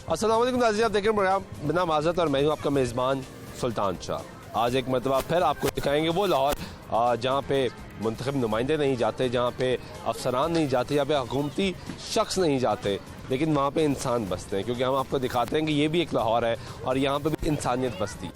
अस्सलाम वालेकुम नाज़रीन, आप देख रहे हैं प्रोग्राम बिना माज़रत और मैं हूँ आपका मेज़बान सुल्तान शाह। आज एक मरतबा फिर आपको दिखाएंगे वो लाहौर जहाँ पे मुंतखब नुमाइंदे नहीं जाते, जहाँ पे अफसरान नहीं जाते, जहाँ पे हुकूमती शख्स नहीं जाते, लेकिन वहाँ पे इंसान बसते हैं। क्योंकि हम आपको दिखाते हैं कि ये भी एक लाहौर है और यहाँ पे भी इंसानियत बसती।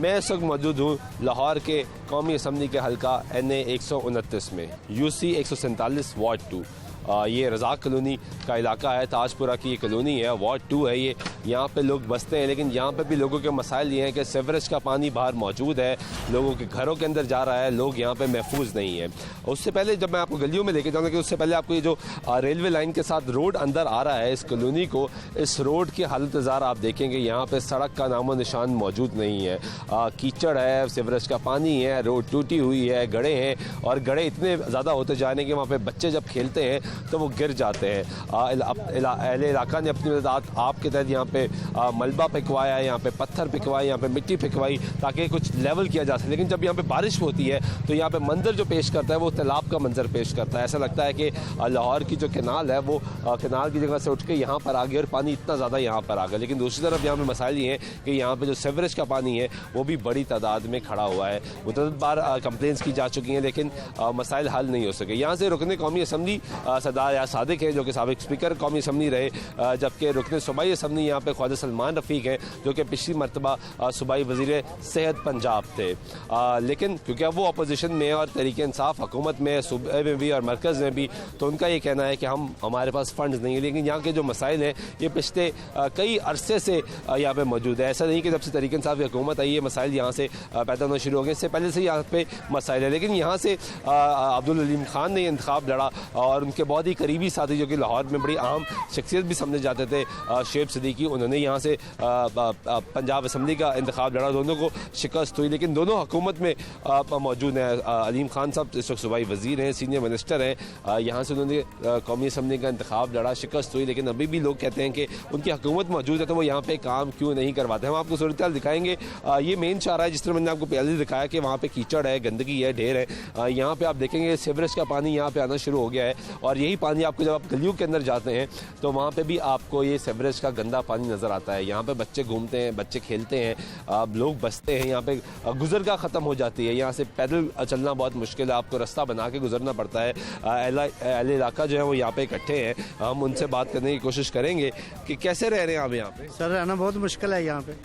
मैं इस वक्त मौजूद हूँ लाहौर के कौमी असम्बली के हल्का NA 129 में, UC 147 वार्ड 2। ये रज़ाक कॉलोनी का इलाका है, ताजपुरा की ये कॉलोनी है, वार्ड 2 है ये। यहाँ पे लोग बसते हैं, लेकिन यहाँ पे भी लोगों के मसाइल ये हैं कि सीवरेज का पानी बाहर मौजूद है, लोगों के घरों के अंदर जा रहा है, लोग यहाँ पे महफूज नहीं है। उससे पहले जब मैं आपको गलियों में लेके जाऊँगा कि उससे पहले आपको ये जो रेलवे लाइन के साथ रोड अंदर आ रहा है इस कॉलोनी को, इस रोड की हालत ज़ार आप देखेंगे। यहाँ पर सड़क का नामो निशान मौजूद नहीं है, कीचड़ है, सीवरेज का पानी है, रोड टूटी हुई है, गड्ढे हैं और गड्ढे इतने ज़्यादा होते जाने के वहाँ पर बच्चे जब खेलते हैं तो वो गिर जाते हैं। अहले इलाका ने अपनी मदद आपके तहत यहाँ पे मलबा पिकवाया, यहाँ पे पत्थर पिकवाए, यहाँ पे मिट्टी पिकवाई ताकि कुछ लेवल किया जा सके। लेकिन जब यहाँ पे बारिश होती है तो यहाँ पे मंजर जो पेश करता है वो तालाब का मंजर पेश करता है। ऐसा लगता है कि लाहौर की जो कैनाल है वो कैनाल की जगह से उठ के यहाँ पर आ गई और पानी इतना ज़्यादा यहाँ पर आ गया। लेकिन दूसरी तरफ यहाँ पे मसाइल ये हैं कि यहाँ पे जो सीवरेज का पानी है वो भी बड़ी तादाद में खड़ा हुआ है। मुतअद्दिद बार कंप्लेंट्स की जा चुकी हैं, लेकिन मसाइल हल नहीं हो सके। यहाँ से रुकने कौमी असम्बली सरदार सादिक है जो कि साबिक स्पीकर कौमी असम्बली रहे, जबकि रुकने सूबाई असम्बली यहाँ पे ख्वाजा सलमान रफ़ीक हैं जो कि पिछली मरतबा सूबाई वज़ीर सेहत पंजाब थे। लेकिन क्योंकि अब वो अपोजिशन में और तहरीक इंसाफ हुकूमत में, सूबे में भी और मरकज़ में भी, तो उनका ये कहना है कि हमारे पास फ़ंड्स नहीं है। लेकिन यहाँ के जो मसाइल हैं ये पिछले कई अरसे से यहाँ पर मौजूद है। ऐसा नहीं कि जब से तहरीक इंसाफ की हुकूमत आई ये मसाइल यहाँ से पैदा होना शुरू हो गए, इससे पहले से यहाँ पर मसाइल है। लेकिन यहाँ से अब्दुल अलीम खान ने इंतखाब लड़ा और उनके बहुत ही करीबी साथी जो कि लाहौर में बड़ी अहम शख्सियत भी समझे जाते थे, शेब सिद्दीकी, उन्होंने यहाँ से पंजाब असम्बली का इंतखाब लड़ा। दोनों को शिकस्त हुई, लेकिन दोनों हुकूमत में मौजूद हैं। अलीम खान साहब इस वक्त सूबाई वज़ीर हैं, सीनियर मिनिस्टर हैं। यहाँ से उन्होंने कौमी असम्बली का इंतखाब लड़ा, शिकस्त हुई, लेकिन अभी भी लोग कहते हैं कि उनकी हुकूमत मौजूद है तो वो यहाँ पर काम क्यों नहीं करवाते। हम आपको सूरत हाल दिखाएंगे। ये मेन चारा है, जिस तरह मैंने आपको पहले दिखाया कि वहाँ पर कीचड़ है, गंदगी है, ढेर है। यहाँ पर आप देखेंगे सीवरेज का पानी यहाँ पर आना शुरू हो गया है और यही पानी आपको जब आप गलियों के अंदर जाते हैं तो वहाँ पे भी आपको ये सीवरेज का गंदा पानी नज़र आता है। यहाँ पे बच्चे घूमते हैं, बच्चे खेलते हैं, लोग बसते हैं, यहाँ पे गुजरगाह ख़त्म हो जाती है। यहाँ से पैदल चलना बहुत मुश्किल है, आपको रास्ता बना के गुजरना पड़ता है। अहले इलाका जो है वो यहाँ पे इकट्ठे हैं, हम उनसे बात करने की कोशिश करेंगे कि कैसे रह रहे हैं आप यहाँ पे। सर रहना बहुत मुश्किल है यहाँ पे।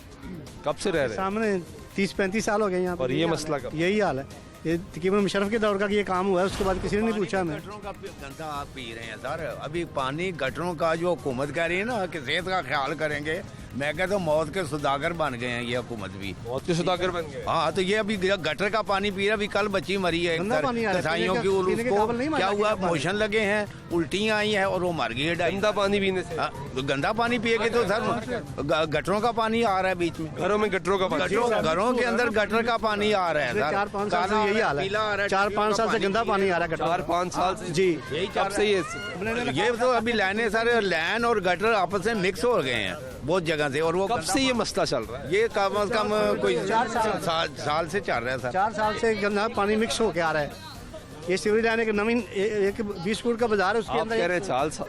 कब से रह रहे हैं? सामने 30-35 साल हो गए यहाँ पे। और ये मसला कब? यही हाल है, ये तकरीबन मुशर्रफ के दौर का ये काम हुआ है, उसके बाद किसी ने नहीं पूछा हमें। गटरों का गंदा आप पी रहे हैं सर। अभी पानी गटरों का जो हुकूमत कह रही है ना कि सेहत का ख्याल करेंगे, मैं कहता हूँ मौत के सौदागर बन गए हैं ये हुकूमत भी। मौत के सौदागर बन गए। हाँ, तो ये अभी गटर का पानी पी रहा। अभी कल बच्ची मरी है कसाईयों की, उसको क्या हुआ, मोशन लगे हैं, उल्टियाँ आई है और वो मर गई है। गंदा पानी पीने से? तो गंदा पानी पिएगे तो सर गटरों का पानी आ रहा है बीच में, घरों में गटरों का पानी, घरों के अंदर गटर का पानी आ रहा है। 4-5 साल से यही हाल है, 4-5 साल से गंदा पानी आ रहा है। 4-5 साल से जी, यही कब से ये तो अभी लाने सारे लैन और गटर आपस में मिक्स हो गए हैं बहुत जगह से। और वो कब से ये मसला चल रहा है? ये कम से कम कोई 4 साल से चल रहा है सर। 4 साल से गंदा पानी मिक्स होके आ रहा है। ये सीवरेज लाने के नवीन एक 20 फुट का बाजार है, उसके अंदर कह रहे हैं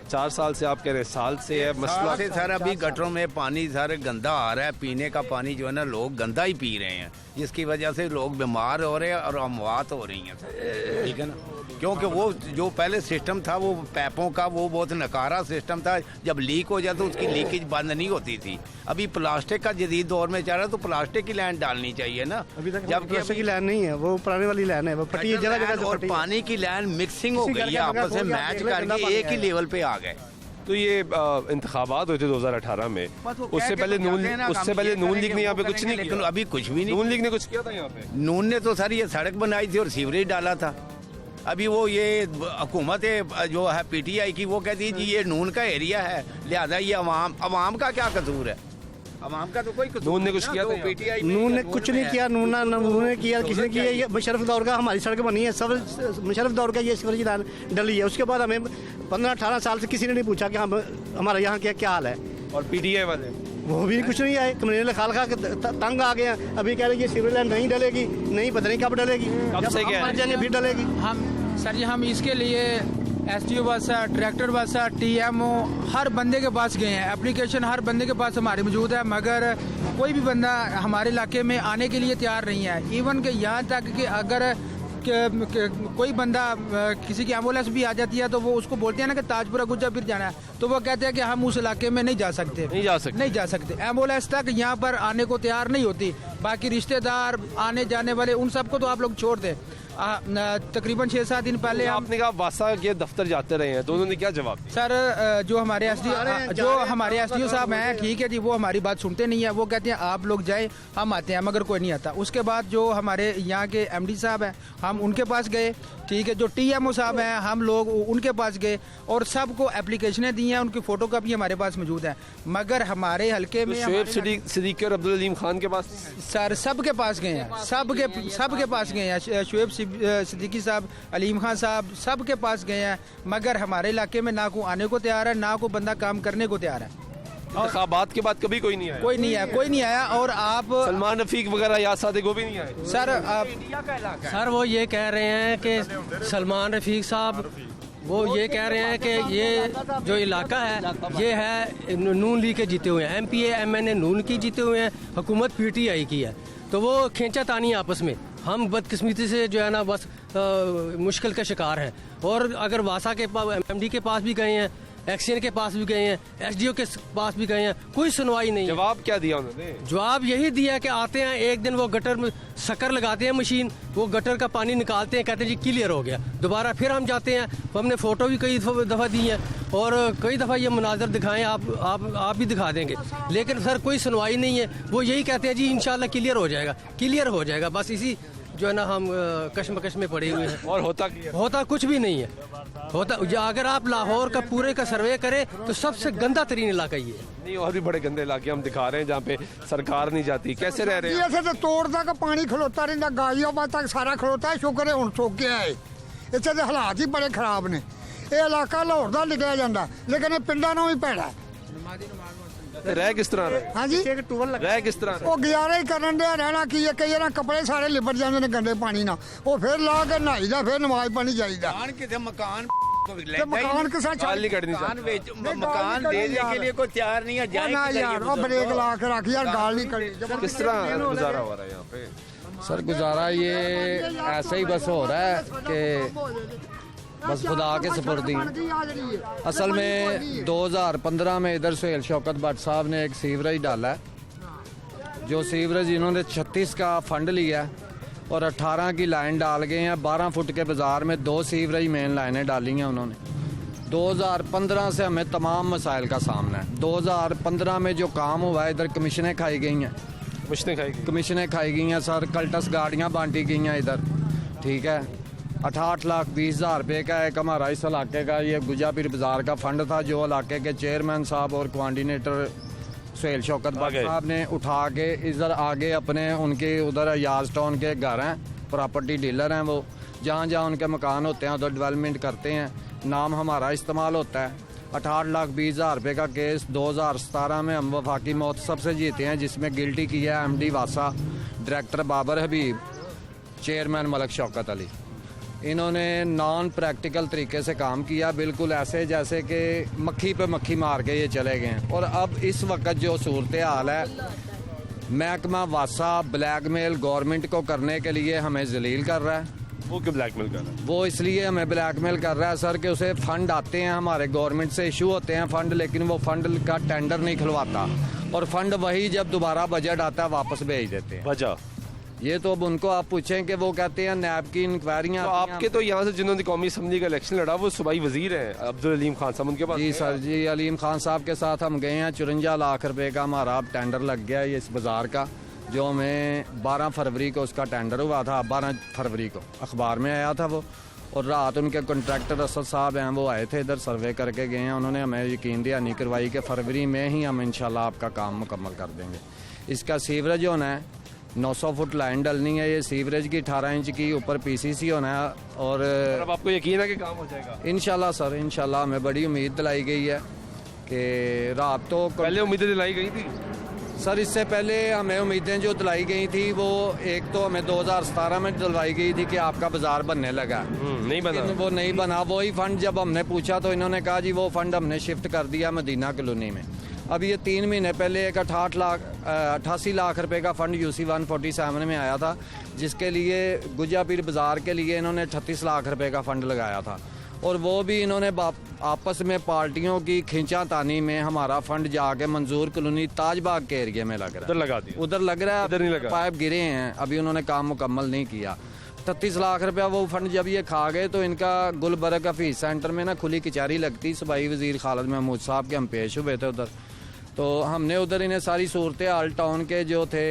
4 साल से, आप कह रहे हैं साल से है मसला से सर। अभी गटरों में पानी सारे गंदा आ रहा है, पीने का पानी जो है ना लोग गंदा ही पी रहे हैं, जिसकी वजह से लोग बीमार हो रहे हैं और अमवात हो रही हैं सर। ठीक है ना, क्योंकि वो जो पहले सिस्टम था वो पैपों का वो बहुत नकारा सिस्टम था। जब लीक हो जाए तो उसकी लीकेज बंद नहीं होती थी। अभी प्लास्टिक का जदीद दौर में चल रहा है तो प्लास्टिक की लाइन डालनी चाहिए ना। अभी तक जबकि प्लास्टिक की लाइन नहीं है, वो पुरानी वाली लाइन है, वो पट्टी जगह और पानी की लाइन मिक्सिंग हो गई है, आपस में मैच करके एक ही लेवल पे आ गए। तो ये इंतखाबात हुए थे 2018 में, उससे पहले नून लीग ने यहाँ पे कुछ नहीं किया। अभी कुछ भी नहीं, नून लीग ने कुछ किया था यहाँ पे? नून ने तो सर ये सड़क बनाई थी और सीवरेज डाला था। अभी वो ये हुकूमत जो है PTI की, वो कहती है जी ये नून का एरिया है, लिहाजा ये अवाम का क्या कसूर है? अवाम का तो कोई कसूर। नून ने कुछ किया था? PTI नून ने कुछ नहीं किया, नून ने किया, किसी ने किया। ये मुशर्रफ दौर का हमारी सड़क बनी है, सब मुशर्रफ दौर का ये सीवरेज लाइन डली है। उसके बाद हमें 15-18 साल से किसी ने नहीं पूछा कि हमारे यहाँ क्या हाल है। और PTI वाले वो भी कुछ नहीं आए, कम्युनिटी खाल खा के तंग आ गए हैं। अभी कह रहे ये सीवरेज लाइन नहीं डलेगी, नहीं पता नहीं कब डलेगी, कब से क्या जाएंगे फिर डलेगी। सर जी हम इसके लिए SDO बस है, डायरेक्टर बस है, TMO हर बंदे के पास गए हैं, एप्लीकेशन हर बंदे के पास हमारे मौजूद है, मगर कोई भी बंदा हमारे इलाके में आने के लिए तैयार नहीं है। इवन कि यहाँ तक कि अगर कोई बंदा किसी की एम्बुलेंस भी आ जाती है तो वो उसको बोलते हैं ना कि ताजपुरा गुज्जा फिर जाना है, तो वो कहते हैं कि हम उस इलाके में नहीं जा सकते। नहीं जा सकते एम्बुलेंस तक यहाँ पर आने को तैयार नहीं होती। बाकी रिश्तेदार आने जाने वाले उन सबको तो आप लोग छोड़ दें। तकरीबन 6-7 दिन पहले आपने कहा वासा के दफ्तर जाते रहे हैं, दोनों ने क्या जवाब दिया? सर जो हमारे SDO साहब हैं, ठीक है जी, वो हमारी बात सुनते नहीं है। वो कहते हैं आप लोग जाए, हम आते हैं, मगर कोई नहीं आता। उसके बाद जो हमारे यहाँ के MD साहब हैं, हम उनके पास गए, ठीक है। जो TMO साहब हैं, हम लोग उनके पास गए और सबको एप्लीकेशनें दी हैं, उनकी फोटो कॉपी हमारे पास मौजूद है। मगर हमारे हल्के में शोएब सिद्दीकी और अब्दुल अलीम खान के पास सर सबके पास गए हैं, सबके पास गए हैं। शोएब सिद्दीकी साहब, अलीम खान साहब सबके पास गए हैं, मगर हमारे इलाके में ना को आने को तैयार है, ना को बंदा काम करने को तैयार है। इंतखाबात के बाद कभी कोई नहीं आया? कोई नहीं आया। और आप सलमान रफीक वगैरह या सादिक वो भी नहीं आए? सर वो ये कह रहे हैं कि सलमान रफीक साहब वो ये कह रहे हैं कि ये जो इलाका है ये है नून लीग के जीते हुए हैं, MPA MNA नून की जीते हुए हैं, हुकूमत PTI की है, तो वो खींचा तानी आपस में। हम बदकिस्मती से जो है ना बस मुश्किल का शिकार हैं। और अगर वासा के MD के पास भी गए हैं, एक्शन के पास भी गए हैं, SDO के पास भी गए हैं, कोई सुनवाई नहीं। जवाब क्या दिया उन्होंने? जवाब यही दिया कि आते हैं एक दिन, वो गटर में शक्कर लगाते हैं मशीन, वो गटर का पानी निकालते हैं, कहते हैं जी क्लियर हो गया। दोबारा फिर हम जाते हैं, हमने फ़ोटो भी कई दफ़ा दी है और कई दफ़ा ये मनाजर दिखाएं, आप भी दिखा देंगे, लेकिन सर कोई सुनवाई नहीं है। वो यही कहते हैं जी इंशाल्लाह क्लियर हो जाएगा। बस इसी जो है ना हम कश्मकश में पड़े हुए हैं। और होता कुछ भी नहीं है। अगर आप लाहौर का पूरे का सर्वे करें तो सबसे गंदा तरीन इलाका ये है। नहीं, और भी बड़े गंदे इलाके हम दिखा रहे हैं जहाँ पे सरकार नहीं जाती। कैसे रह रहे हैं? ऐसे तो तोड़ तक पानी खलोता रहा, गाजियाबाद तक सारा खलोता है। शुक्र है हुण सुक गया है। इत्थे दे हालात ही बड़े खराब ने। ये इलाका लाहौर दा निकलिया जांदा, लेकिन पिंडां नालों भी भैड़ा है। रह किस तरह रहे? हाँ जी, रह किस तरह? वो गुजारा ही करन दे, रहना की है। कई ना कपड़े सारे लिबड़ जाते हैं गंदे पानी ना, वो फिर ला के नहाईदा, फिर नमाज पढ़नी जाईदा। मकान मकान के साथ मकान देने के लिए कोई तैयार नहीं है। यार वो ब्रेक ला के रख यार, गाल नहीं करी। किस तरह गुजारा हो रहा है यहाँ पे? सर गुजारा ये ऐसे ही बस हो रहा है कि बस खुदा के सपुर्दी। असल में 2015 में इधर सुहेल शौकत भट्ट साहब ने एक सीवरेज डाला है, जो सीवरेज इन्होंने 36 का फंड लिया है और 18 की लाइन डाल गए हैं। 12 फुट के बाजार में 2 सीवरेज मेन लाइनें डाली हैं उन्होंने। 2015 से हमें तमाम मसाइल का सामना है। 2015 में जो काम हुआ है, इधर कमीशनें खाई गई हैं, कमीशनें खाई गई हैं सर। कल्टस गाड़ियाँ बांटी गई हैं इधर, ठीक है। 68,20,000 रुपये का एक हमारा इस इलाके का ये गुजापीर बाजार का फंड था, जो इलाके के चेयरमैन साहब और कोऑर्डिनेटर सुहेल शौकत भट्ट साहब ने उठा के इधर आगे अपने उनके उधर अयाज टाउन के घर हैं, प्रॉपर्टी डीलर हैं वो, जहाँ जहाँ उनके मकान होते हैं उधर डेवलपमेंट करते हैं, नाम हमारा इस्तेमाल होता है। 68,20,000 रुपये का केस 2017 में हम वफाकी महोत्सव से जीते हैं, जिसमें गिल्टी किया है MD वासा, डायरेक्टर बाबर हबीब, चेयरमैन मलक शौकत अली। इन्होंने नॉन प्रैक्टिकल तरीके से काम किया, बिल्कुल ऐसे जैसे कि मक्खी पे मक्खी मार के ये चले गए हैं। और अब इस वक्त जो सूरत हाल है, महकमा वासा ब्लैकमेल गवर्नमेंट को करने के लिए हमें जलील कर रहा है। वो क्यों ब्लैकमेल कर रहा है? वो इसलिए हमें ब्लैकमेल कर रहा है सर कि उसे फंड आते हैं, हमारे गवर्नमेंट से इशू होते हैं फंड, लेकिन वो फंड का टेंडर नहीं खुलवाता और फंड वही जब दोबारा बजट आता है वापस भेज देते हैं। वजह ये तो अब उनको आप पूछें कि वो कहते हैं नैब की इंक्वायरियाँ। तो आपके तो यहाँ से जिन्होंने कौमी असम्बली का इलेक्शन लड़ा वो सूबाई वजीर हैं अब्दुल अलीम खान साहब, उनके पास? जी सर जी, अलीम खान साहब के साथ हम गए हैं। 54 लाख रुपए का हमारा अब टेंडर लग गया है इस बाज़ार का, जो हमें 12 फरवरी को उसका टेंडर हुआ था। 12 फरवरी को अखबार में आया था वो, और रात उनके कॉन्ट्रैक्टर असद साहब हैं वो आए थे इधर, सर्वे करके गए हैं। उन्होंने हमें यकीन दहानी करवाई कि फरवरी में ही हम इंशाल्लाह आपका काम मुकम्मल कर देंगे। इसका सीवरेज होना है, 900 फुट लाइन डलनी है, ये सीवरेज की 18 इंच की, ऊपर PCC होना है। और अब आपको यकीन है कि काम हो जाएगा? इंशाल्लाह सर, इंशाल्लाह हमें बड़ी उम्मीद दिलाई गई है कि रात तो पहले उम्मीदें दिलाई गई थी सर इससे पहले हमें उम्मीदें जो दिलाई गई थी वो एक तो हमें 2017 में दिलवाई गई थी कि आपका बाजार बनने लगा, नहीं बना। वो नहीं बना। वही फंड जब हमने पूछा तो इन्होंने कहा जी वो फंड हमने शिफ्ट कर दिया मदीना कॉलोनी में। अब ये 3 महीने पहले एक 88 लाख रुपए का फंड UC 147 में आया था, जिसके लिए गुजापीर बाजार के लिए इन्होंने 38 लाख रुपए का फंड लगाया था, और वो भी इन्होंने आपस में पार्टियों की खींचातानी में हमारा फंड जाके मंजूर कॉलोनी ताजबाग के एरिया में लग रहा है, उधर लगा दिया। उधर लग रहा उधर नहीं है, लगा। पाइप गिरे हैं, अभी उन्होंने काम मुकम्मल नहीं किया। 33 लाख रुपया वो फंड जब ये खा गए तो इनका गुलबर्ग हफीज सेंटर में ना खुली कचहरी लगती, सूबाई वजीर खालिद महमूद साहब के हम पेश हुए थे उधर। तो हमने उधर इन्हें सारी सूरत हाल टाउन के जो थे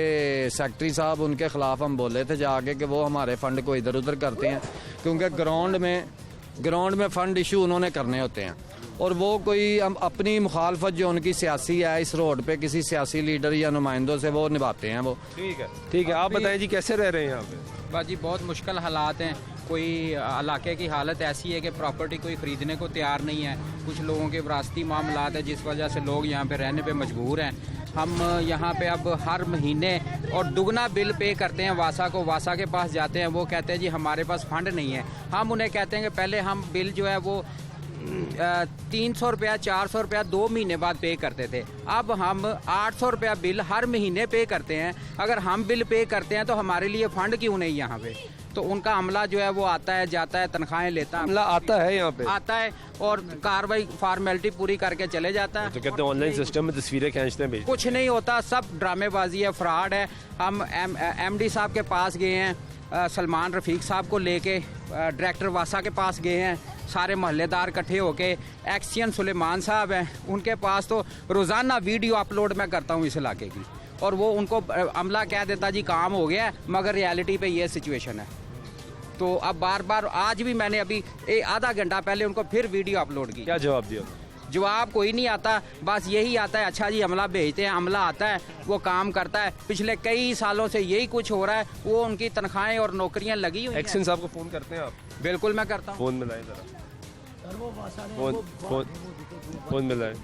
सेक्रेटरी साहब उनके ख़िलाफ़ हम बोले थे जाके कि वो हमारे फ़ंड को इधर उधर करते हैं, क्योंकि ग्राउंड में फ़ंड इशू उन्होंने करने होते हैं, और वो कोई अपनी मुखालफत जो उनकी सियासी है इस रोड पे किसी सियासी लीडर या नुमाइंदों से वो निभाते हैं वो। ठीक है। आप बताएं जी कैसे रह रहे हैं यहाँ पे? बस जी बहुत मुश्किल हालात हैं। कोई इलाके की हालत ऐसी है कि प्रॉपर्टी कोई ख़रीदने को तैयार नहीं है। कुछ लोगों के विरासती मामलात है जिस वजह से लोग यहाँ पे रहने पे मजबूर हैं। हम यहाँ पे अब हर महीने और दुगना बिल पे करते हैं वासा को। वासा के पास जाते हैं, वो कहते हैं जी हमारे पास फंड नहीं है। हम उन्हें कहते हैं कि पहले हम बिल जो है वो 300 रुपया 400 रुपया 2 महीने बाद पे करते थे। अब हम 800 रुपया बिल हर महीने पे करते हैं। अगर हम बिल पे करते हैं तो हमारे लिए फंड क्यों नहीं यहाँ पे? तो उनका अमला जो है वो आता है जाता है, तनख्वाहें लेता है, अमला आता है यहाँ पे, आता है और कार्रवाई फॉर्मेलिटी पूरी करके चले जाता है। तो कहते हैं ऑनलाइन सिस्टम में तस्वीरें खींचते हैं। कुछ नहीं होता, सब ड्रामेबाजी है, फ्रॉड है। हम MD साहब के पास गए हैं, सलमान रफ़ीक साहब को लेके डायरेक्टर वासा के पास गए हैं, सारे मोहल्लेदार इकट्ठे होके। एक्सियन सुलेमान साहब हैं, उनके पास तो रोज़ाना वीडियो अपलोड मैं करता हूँ इस इलाके की, और वो उनको अमला कह देता जी काम हो गया है, मगर रियलिटी पे ये सिचुएशन है। तो अब बार बार आज भी मैंने अभी आधा घंटा पहले उनको फिर वीडियो अपलोड की। क्या जवाब दिया? जवाब कोई नहीं आता, बस यही आता है अच्छा जी अमला भेजते हैं, अमला आता है वो काम करता है। पिछले कई सालों से यही कुछ हो रहा है, वो उनकी तनख्वाहें और नौकरियां लगी हुई हैं। एक्शन साहब को फोन करते हैं आप? बिल्कुल मैं करता हूँ। फोन मिलाएं जरा, फोन मिलाएं।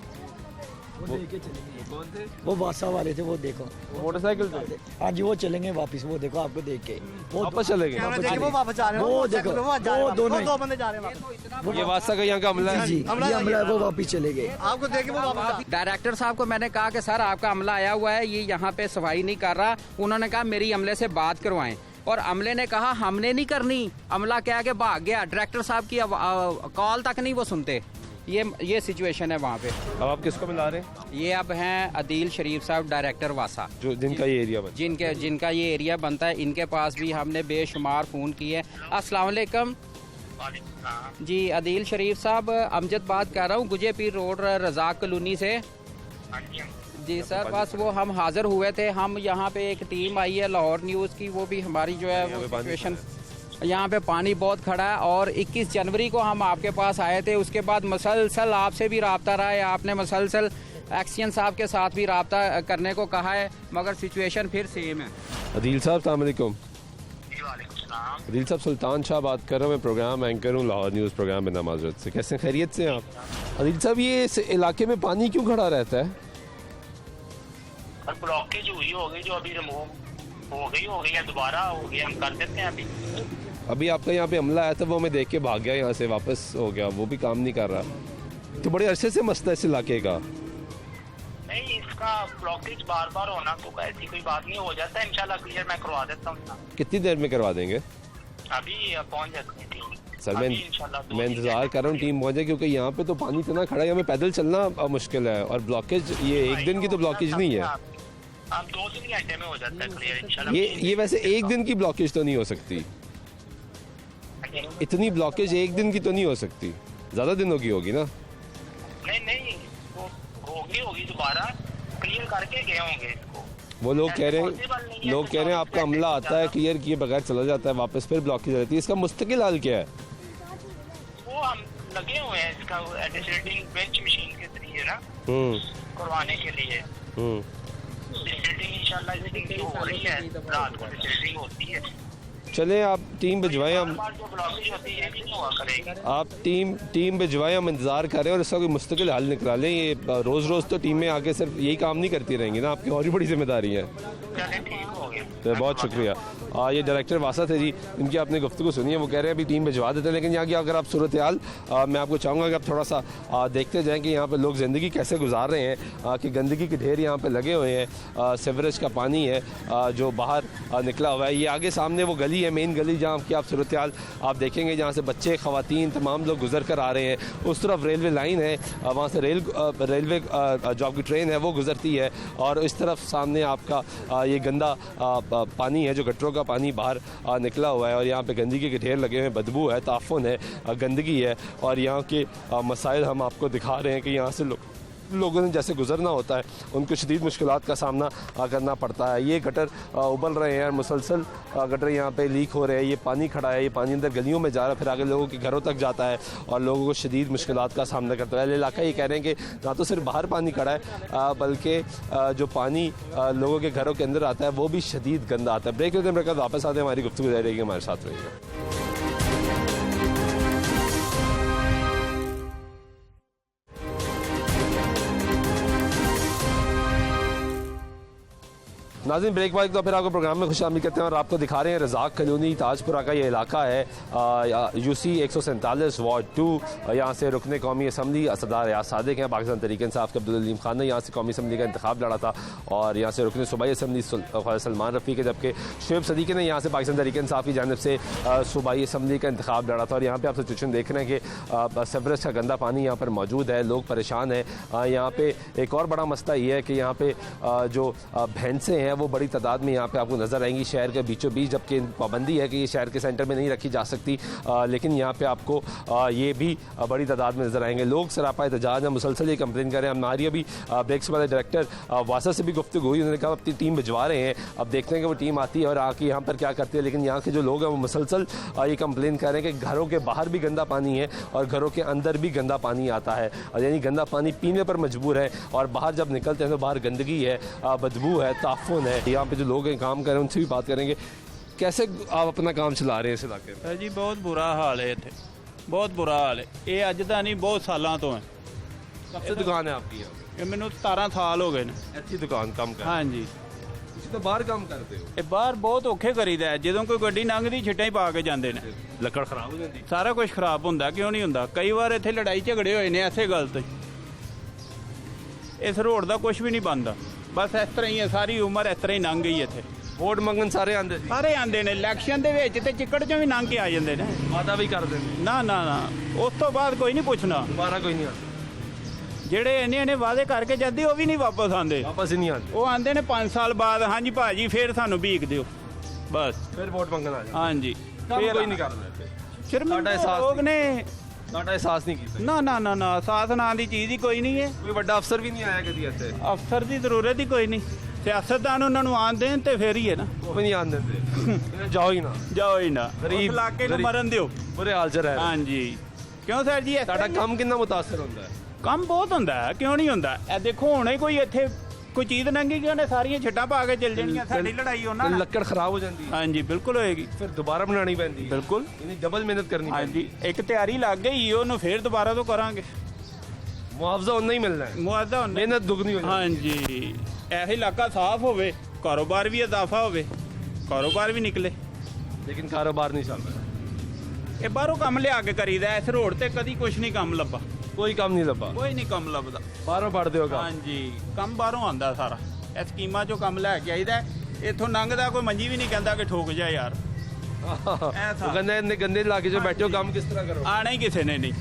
वो वासा वाले थे, वो देखो मोटरसाइकिल पे? हाँ जी वो चलेंगे वापस, वो देखो आपको देख के वो वापस चले गए। वो वापस जा रहे हैं, वो देखो वो दोनों दो बंदे जा रहे हैं वापस। ये वासा का यहाँ का अमला है जी ये हमला है, वो वापस चले गए। आपको देख के वो वापस डायरेक्टर साहब को मैंने कहा कि सर आपका अमला आया हुआ है, ये यहाँ पे सफाई नहीं कर रहा। उन्होंने कहा मेरी अमले से बात करवाएं, और अमले ने कहा हमने नहीं करनी। अमला कह के भाग गया, डायरेक्टर साहब की कॉल तक नहीं वो सुनते। ये सिचुएशन है वहाँ पे। अब आप किसको मिला रहे हैं? ये अब हैं अदील शरीफ साहब, डायरेक्टर वासा, जो जिनका ये एरिया बनता जिनका ये एरिया बनता है। इनके पास भी हमने बेशुमार फ़ोन किए। अस्सलाम वालेकुम जी, अदील शरीफ साहब अमजद बात कर रहा हूँ, गुजेपीर रोड रज़ाक कॉलोनी से। जी सर, बस वो हम हाजिर हुए थे। हम यहाँ पे एक टीम आई है लाहौर न्यूज़ की, वो भी हमारी जो है वो सिचुएशन, यहाँ पे पानी बहुत खड़ा है, और 21 जनवरी को हम आपके पास आए थे। उसके बाद मसलसल आपसे भी रब्ता रहा है, आपने मसलसल एक्सियन साहब के साथ भी रब्ता करने को कहा है, मगर सिचुएशन फिर सेम है। अदील साहब अस्सलाम वालेकुम। अदील साहब सुल्तान शाह बात कर रहा हूँ, मैं प्रोग्राम एंकर हूँ लाहौर न्यूज़ प्रोग्राम में नमाजरत से। कैसे खैरियत से हैं आप? अदील साहब ये इस इलाके में पानी क्यों खड़ा रहता है? ब्लॉकेज हुई होगी जो अभी रिमूव हो गई या दोबारा हो गई, हम कर देते हैं। अभी आपका यहाँ पे हमला आया था, वो मैं देख के भाग गया यहाँ से, वापस हो गया, वो भी काम नहीं कर रहा। तो बड़े अरसे से मसला है इस इलाके का। नहीं, इसका ब्लॉकेज बार बार होना तो ऐसी कोई बात नहीं, हो जाता है इंशाल्लाह क्लियर मैं करवा देता हूँ। कितनी देर में करवा देंगे? अभी पहुँच जाती है टीम। सर मैं इंतजार कर रहा हूँ टीम पहुँचे, क्योंकि यहाँ पे तो पानी इतना खड़ा है, यहाँ पे पैदल चलना मुश्किल है, और ब्लॉकेज ये एक दिन की तो ब्लॉकेज नहीं है। अब 2-3 घंटे में हो जाता है क्लियर इंशाल्लाह। ये वैसे एक दिन की ब्लॉकेज तो नहीं हो सकती, इतनी ब्लॉकेज एक दिन की तो नहीं हो सकती, ज्यादा दिनों की होगी ना? नहीं वो होगी दोबारा क्लियर करके गए होंगे इसको। वो लोग कह रहे हैं आपका हमला आता है, क्लियर किए बगैर चला जाता है वापस, फिर ब्लॉकेज रहती है। इसका मुस्तकिल हल क्या है? वो हम लगे हुए हैं इसका एडिटिंग बेंच मशीन के जरिए ना करवाने के लिए। इंशाल्लाह हो रही है, रात को एडिटिंग होती है। चलें आप टीम भिजवाएं, हम बार जो ब्लॉकेज होती है ये भी नहीं हुआ करेगी। आप टीम भिजवाएं, हम इंतज़ार करें और इसका कोई मुस्तकिल हल निकाल लें। ये रोज़ तो टीमें आके सिर्फ यही काम नहीं करती रहेंगी ना, आपकी और भी बड़ी जिम्मेदारी है। चलें ठीक हो गया। तो बहुत शुक्रिया। ये डायरेक्टर वासा थे जी, इनकी आपने गुफ्तगू सुनी है। वो कह रहे हैं अभी टीम भिजवा देते हैं, लेकिन यहाँ की अगर आप सूरत हाल मैं आपको चाहूँगा कि आप थोड़ा सा देखते जाएँ कि यहाँ पे लोग ज़िंदगी कैसे गुजार रहे हैं, कि गंदगी के ढेर यहाँ पे लगे हुए हैं, सीवरेज का पानी है जो बाहर निकला हुआ है। ये आगे सामने वो गली है, मेन गली, जहाँ की आप सूरत हाल आप देखेंगे, जहाँ से बच्चे, ख़वातीन, तमाम लोग गुजर कर आ रहे हैं। उस तरफ रेलवे लाइन है, वहाँ से रेलवे जो आपकी ट्रेन है वो गुजरती है, और इस तरफ सामने आपका ये गंदा पानी है, जो गटरों का पानी बाहर निकला हुआ है, और यहाँ पे गंदगी के ढेर लगे हुए हैं, बदबू है, ताफुन है, गंदगी है, और यहाँ के मसाइल हम आपको दिखा रहे हैं कि यहाँ से लोगों ने जैसे गुजरना होता है उनको शदीद मुश्किलात का सामना करना पड़ता है। ये गटर उबल रहे हैं, मुसलसल गटर यहाँ पे लीक हो रहे हैं, ये पानी खड़ा है, ये पानी अंदर गलियों में जा रहा है, फिर आगे लोगों के घरों तक जाता है और लोगों को शदीद मुश्किलात का सामना करता है। इलाका ये कह रहे हैं कि ना तो सिर्फ बाहर पानी खड़ा है बल्कि जो पानी लोगों के घरों के अंदर आता है वो भी शदीद गंदा आता है। ब्रेक लेते हैं, ब्रेक वापस आते हैं, हमारी गुफ्तगू जारी रहेगी, हमारे साथ रहिएगा। नाज़रीन, ब्रेक बाद तो फिर आपको प्रोग्राम में खुशामदीद करते हैं और आपको दिखा रहे हैं रज़ाक कॉलोनी ताजपुरा का ये इलाका है। UC 147 ward 2। यहाँ से रुकने कौमी असम्बली सरदार रियाज सादिक हैं, पाकिस्तान तहरीक इंसाफ के अब्दुल अलीम खान ने यहाँ से कौमी असम्बली का इंतखाब लड़ा था, और यहाँ से रुकने सूबाई असम्बली सलमान रफ़ी के, जबकि शुएब सदीक़ी ने यहाँ से पाकिस्तान तहरीक इंसाफ की जानिब से सूबाई असम्बली का इंतखाब लड़ा था। और यहाँ पर आप सिचुएशन देख रहे हैं कि सीवरेज का गंदा पानी यहाँ पर मौजूद है, लोग परेशान हैं। यहाँ पर एक और बड़ा मसला ये है कि यहाँ पर जो भैंसें हैं वो बड़ी तादाद में यहाँ पे आपको नज़र आएंगी शहर के बीचों बीच, जबकि पाबंदी है कि ये शहर के सेंटर में नहीं रखी जा सकती, लेकिन यहाँ पे आपको ये भी बड़ी तादाद में नज़र आएंगे। लोग सरापा एहतजाज है, मुसलसल ये कंप्लेन कर रहे हैं। हमारी अभी ब्रेक से पहले डायरेक्टर वासा से भी गुफ्तगू हुई, उन्होंने कहा अपनी टीम भिजवा रहे हैं, अब देखते हैं कि वो टीम आती है और आके यहाँ पर क्या करती है। लेकिन यहाँ के जो लोग हैं वो मुसलसल ये कंप्लेन कर रहे हैं कि घरों के बाहर भी गंदा पानी है और घरों के अंदर भी गंदा पानी आता है, और यानी गंदा पानी पीने पर मजबूर है, और बाहर जब निकलते हैं तो बाहर गंदगी है, बदबू है, ताफुन है। यहाँ पे जो लोग हैं काम कर रहे हैं उनसे भी बात करेंगे, कैसे आप अपना काम चला रहे हैं इस इलाके में? जी बहुत बुरा हाल है, इतने बहुत बुरा हाल है। ये अज का नहीं, बहुत सालों तो है। कब से दुकान है आपकी? ये मैंने 17 साल हो गए ने अच्छी दुकान काम कर। हाँ जी, ਤੁਸੀਂ ਤਾਂ ਬਾਹਰ ਕੰਮ ਕਰਦੇ ਹੋ? ਇਹ ਬਾਹਰ ਬਹੁਤ ਔਖੇ ਕਰੀਦਾ, ਜਦੋਂ ਕੋਈ ਗੱਡੀ ਲੰਘਦੀ ਛਿੱਟਾਂ ਹੀ ਪਾ ਕੇ ਜਾਂਦੇ ਨੇ, ਲੱਕੜ ਖਰਾਬ ਹੋ ਜਾਂਦੀ, ਸਾਰਾ ਕੁਝ ਖਰਾਬ ਹੁੰਦਾ। ਕਿਉਂ ਨਹੀਂ ਹੁੰਦਾ? ਕਈ ਵਾਰ ਇੱਥੇ ਲੜਾਈ ਝਗੜੇ ਹੋਏ ਨੇ ਐਸੇ ਗੱਲ ਤੇ। ਇਸ ਰੋਡ ਦਾ ਕੁਝ ਵੀ ਨਹੀਂ ਬਣਦਾ, ਬਸ ਇਸ ਤਰ੍ਹਾਂ ਹੀ ਹੈ, ਸਾਰੀ ਉਮਰ ਇਸ ਤਰ੍ਹਾਂ ਹੀ ਲੰਘ ਗਈ ਇੱਥੇ। ਵੋਟ ਮੰਗਣ ਸਾਰੇ ਆਂਦੇ ਸੀ? ਸਾਰੇ ਆਂਦੇ ਨੇ, ਇਲੈਕਸ਼ਨ ਦੇ ਵਿੱਚ ਤੇ ਚਿੱਕੜ ਚੋਂ ਵੀ ਲੰਘ ਕੇ ਆ ਜਾਂਦੇ ਨੇ, ਵਾਦਾ ਵੀ ਕਰਦੇ ਨੇ। ਨਾ ਨਾ ਨਾ, ਉਸ ਤੋਂ ਬਾਅਦ ਕੋਈ ਨਹੀਂ ਪੁੱਛਣਾ, ਦੁਬਾਰਾ ਕੋਈ ਨਹੀਂ ਆਉਂਦਾ। ਜਿਹੜੇ ਇੰਨੇ ਵਾਅਦੇ ਕਰਕੇ ਜਾਂਦੇ ਉਹ ਵੀ ਨਹੀਂ ਵਾਪਸ ਆਉਂਦੇ, ਵਾਪਸ ਹੀ ਨਹੀਂ ਆਉਂਦੇ। ਉਹ ਆਉਂਦੇ ਨੇ 5 ਸਾਲ ਬਾਅਦ, ਹਾਂਜੀ ਭਾਜੀ ਫੇਰ ਸਾਨੂੰ ਭੀਖ ਦਿਓ, ਬਸ ਫਿਰ ਵੋਟ ਮੰਗਣ ਆ ਜਾਂਦੇ। ਹਾਂਜੀ, ਫਿਰ ਕੋਈ ਨਹੀਂ ਕਰਦਾ। ਸ਼ਰਮਿੰਦਾ ਲੋਕ ਨੇ, ਤੁਹਾਡਾ ਅਹਿਸਾਸ ਨਹੀਂ ਕੀਤਾ? ਨਾ ਨਾ ਨਾ ਨਾ, ਅਹਿਸਾਸ ਨਾਂ ਦੀ ਚੀਜ਼ ਹੀ ਕੋਈ ਨਹੀਂ ਹੈ। ਕੋਈ ਵੱਡਾ ਅਫਸਰ ਵੀ ਨਹੀਂ ਆਇਆ ਕਦੀ ਇੱਥੇ? ਅਫਸਰ ਦੀ ਜ਼ਰੂਰਤ ਹੀ ਕੋਈ ਨਹੀਂ, ਸਿਆਸਤਦਾਨ ਉਹਨਾਂ ਨੂੰ ਆਉਣ ਦੇਣ ਤੇ ਫੇਰ ਹੀ ਹੈ ਨਾ। ਉਹ ਵੀ ਨਹੀਂ ਆਉਣ ਦਿੰਦੇ। ਜਾਓ ਹੀ ਨਾ, ਜਾਓ ਹੀ ਨਾ, ਗਰੀਬ ਇਲਾਕੇ ਨੂੰ ਮਰਨ ਦਿਓ, ਬੁਰੇ ਹਾਲ 'ਚ ਰਹਿ। ਹਾਂਜੀ, ਕਿਉਂ ਸਰ ਜੀ? ਤੁਹਾਡਾ ਕੰਮ ਕਿੰਨਾ ਮੁਤਾਸਰ ਹੁੰਦਾ ਹੈ? ਕੰਮ ਬਹੁਤ ਹੁੰਦਾ ਹੈ, ਕਿਉਂ ਨਹੀਂ ਹੁੰਦਾ? ਇਹ ਦੇਖੋ ਹੁਣੇ ਕੋਈ ਇੱਥੇ ਕੋਈ ਚੀਜ਼ ਲੰਘੀ ਕਿ ਉਹਨੇ ਸਾਰੀਆਂ ਛਿੱਟਾਂ ਪਾ ਕੇ ਚੱਲ ਜਾਣੀਆਂ, ਸਾਡੀ ਲੜਾਈ ਉਹਨਾਂ ਨਾਲ। ਲੱਕੜ ਖਰਾਬ ਹੋ ਜਾਂਦੀ ਹੈ। ਹਾਂਜੀ ਬਿਲਕੁਲ ਹੋਏਗੀ, ਫਿਰ ਦੁਬਾਰਾ ਬਣਾਉਣੀ ਪੈਂਦੀ ਹੈ। ਬਿਲਕੁਲ, ਯਾਨੀ ਡਬਲ ਮਿਹਨਤ ਕਰਨੀ ਪੈਂਦੀ। ਹਾਂਜੀ, ਇੱਕ ਤਿਆਰੀ ਲੱਗ ਗਈ, ਉਹਨੂੰ ਫੇਰ ਦੁਬਾਰਾ ਤੋਂ ਕਰਾਂਗੇ। ਮੁਆਵਜ਼ਾ ਉਨਾ ਹੀ ਮਿਲਣਾ ਹੈ, ਮੁਆਵਜ਼ਾ ਉਨਾ, ਮਿਹਨਤ ਦੁੱਗਣੀ ਹੋ ਜਾਂਦੀ। ਹਾਂਜੀ, ਇਹ ਇਲਾਕਾ ਸਾਫ਼ ਹੋਵੇ, ਕਾਰੋਬਾਰ ਵੀ ਇਜ਼ਾਫਾ ਹੋਵੇ, ਕਾਰੋਬਾਰ ਵੀ ਨਿਕਲੇ। ਲੇਕਿਨ ਕਾਰੋਬਾਰ ਨਹੀਂ ਚੱਲ ਰਿਹਾ। ਇਹ ਬਾਹਰੋਂ ਕੰਮ ਲਿਆ ਕੇ ਕਰੀਦਾ, ਇਸ ਰੋਡ ਤੇ ਕਦੀ ਕੁਝ ਨਹੀਂ ਕੰਮ ਲੱਭਾ, ਕੋਈ ਕੰਮ ਨਹੀਂ ਲੱਭਾ, ਕੋਈ ਨਹੀਂ ਕੰਮ ਲੱਭਦਾ। ਬਾਹਰੋਂ ਪੜਦੇ ਹੋ ਕੰਮ? ਹਾਂਜੀ, ਕੰਮ ਬਾਹਰੋਂ ਆਉਂਦਾ ਸਾਰਾ, ਇਹ ਸਕੀਮਾਂ 'ਚੋਂ ਕੰਮ ਲੈ ਕੇ ਆਈਦਾ। ਇੱਥੋਂ ਲੰਘਦਾ ਕੋਈ ਮੰਜੀ ਵੀ ਨਹੀਂ ਕਹਿੰਦਾ ਕਿ ਠੋਕ ਜਾ ਯਾਰ। ਉਹ ਕਹਿੰਦੇ ਇੰਨੇ ਗੰਦੇ ਇਲਾਕੇ 'ਚ ਬੈਠੇ ਹੋ, ਕੰਮ ਕਿਸ ਤਰ੍ਹਾਂ ਕਰੋ? आना ही किसी ने नहीं।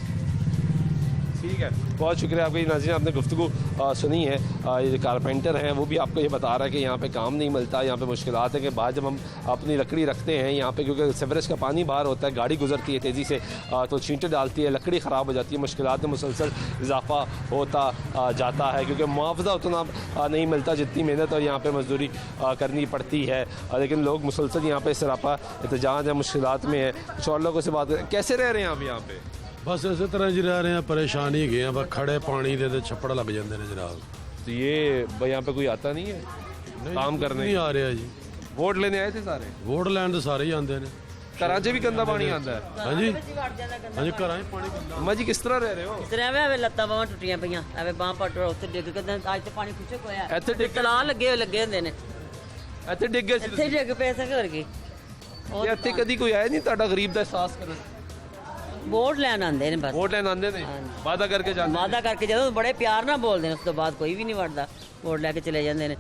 ठीक है, बहुत शुक्रिया आपकी नाज़रीन, आपने गुफ्तगू सुनी है। ये जो कारपेंटर हैं वो भी आपको ये बता रहा है कि यहाँ पे काम नहीं मिलता, यहाँ पे मुश्किलात है कि बाहर जब हम अपनी लकड़ी रखते हैं यहाँ पे, क्योंकि सीवरेज का पानी बाहर होता है, गाड़ी गुजरती है तेज़ी से तो छींटे डालती है, लकड़ी ख़राब हो जाती है, मुश्किलात में मुसलसल इजाफा होता जाता है, क्योंकि मुआवजा उतना नहीं मिलता जितनी मेहनत और यहाँ पर मजदूरी करनी पड़ती है। लेकिन लोग मुसलसल यहाँ पर सरापा एहतजाज है, मुश्किलात में है। कुछ और लोगों से बात करें, कैसे रह रहे हैं आप यहाँ पे? बस इसी तरह जी रह रहे हैं, परेशान ही गए हैं, बस खड़े पानी दे छप्पड़ लग जाते हैं जनाब। तो ये यहाँ पे कोई आता नहीं है काम करने? नहीं आ रहा जी, वोट लेने आए थे सारे? ਵੋਟ ਲੈਣ ਤੇ ਸਾਰੇ ਹੀ ਆਉਂਦੇ ਨੇ। ਘਰਾਂ 'ਚ ਵੀ ਗੰਦਾ ਪਾਣੀ ਆਉਂਦਾ ਹੈ? ਹਾਂਜੀ ਹਾਂਜੀ, ਘਰਾਂ 'ਚ ਪਾਣੀ ਗੰਦਾ। ਅੰਮਾ ਜੀ ਕਿਸ ਤਰ੍ਹਾਂ ਰਹਿ ਰਹੇ ਹੋ? ਇਸ ਤਰ੍ਹਾਂ ਐਵੇਂ ਲੱਤਾਂ ਬਾਹਾਂ ਟੁੱਟੀਆਂ ਪਈਆਂ, ਐਵੇਂ ਬਾਹਾਂ ਪੱਟ ਉੱਥੇ ਡਿੱਗ ਕੇ ਅੱਜ ਤੇ ਪਾਣੀ ਖੁਸ਼ਕ ਹੋਇਆ। ਇੱਥੇ ਡਿੱਗ ਤਲਾਅ ਲੱਗੇ ਹੁੰਦੇ ਨੇ, ਇੱਥੇ ਡਿੱਗ ਗਏ ਸੀ ਇੱਥੇ ਡਿੱਗ ਪਏ ਸੀ ਹੋਰ ਕੀ। ਤੁਸੀਂ? ਇੱਥੇ ਕਦੀ ਕੋਈ ਆਇਆ ਨਹੀਂ ਤੁਹਾਡਾ ਗਰੀਬ ਦਾ ਅਹਿਸਾਸ ਕਰਨ? ਵੋਟ ਲੈਣ ਆਉਂਦੇ ਨੇ ਬਸ। ਵੋਟ ਲੈਣ ਆਉਂਦੇ ਨੇ, ਵਾਅਦਾ ਕਰਕੇ ਜਾਂਦੇ ਨੇ। ਵਾਅਦਾ ਕਰਕੇ ਜਦੋਂ ਬੜੇ ਪਿਆਰ ਨਾਲ ਬੋਲਦੇ ਨੇ, ਉਸ ਤੋਂ ਬਾਅਦ ਕੋਈ ਵੀ ਨਹੀਂ ਵੜਦਾ, ਵੋਟ ਲੈ ਕੇ ਚਲੇ ਜਾਂਦੇ ਨੇ,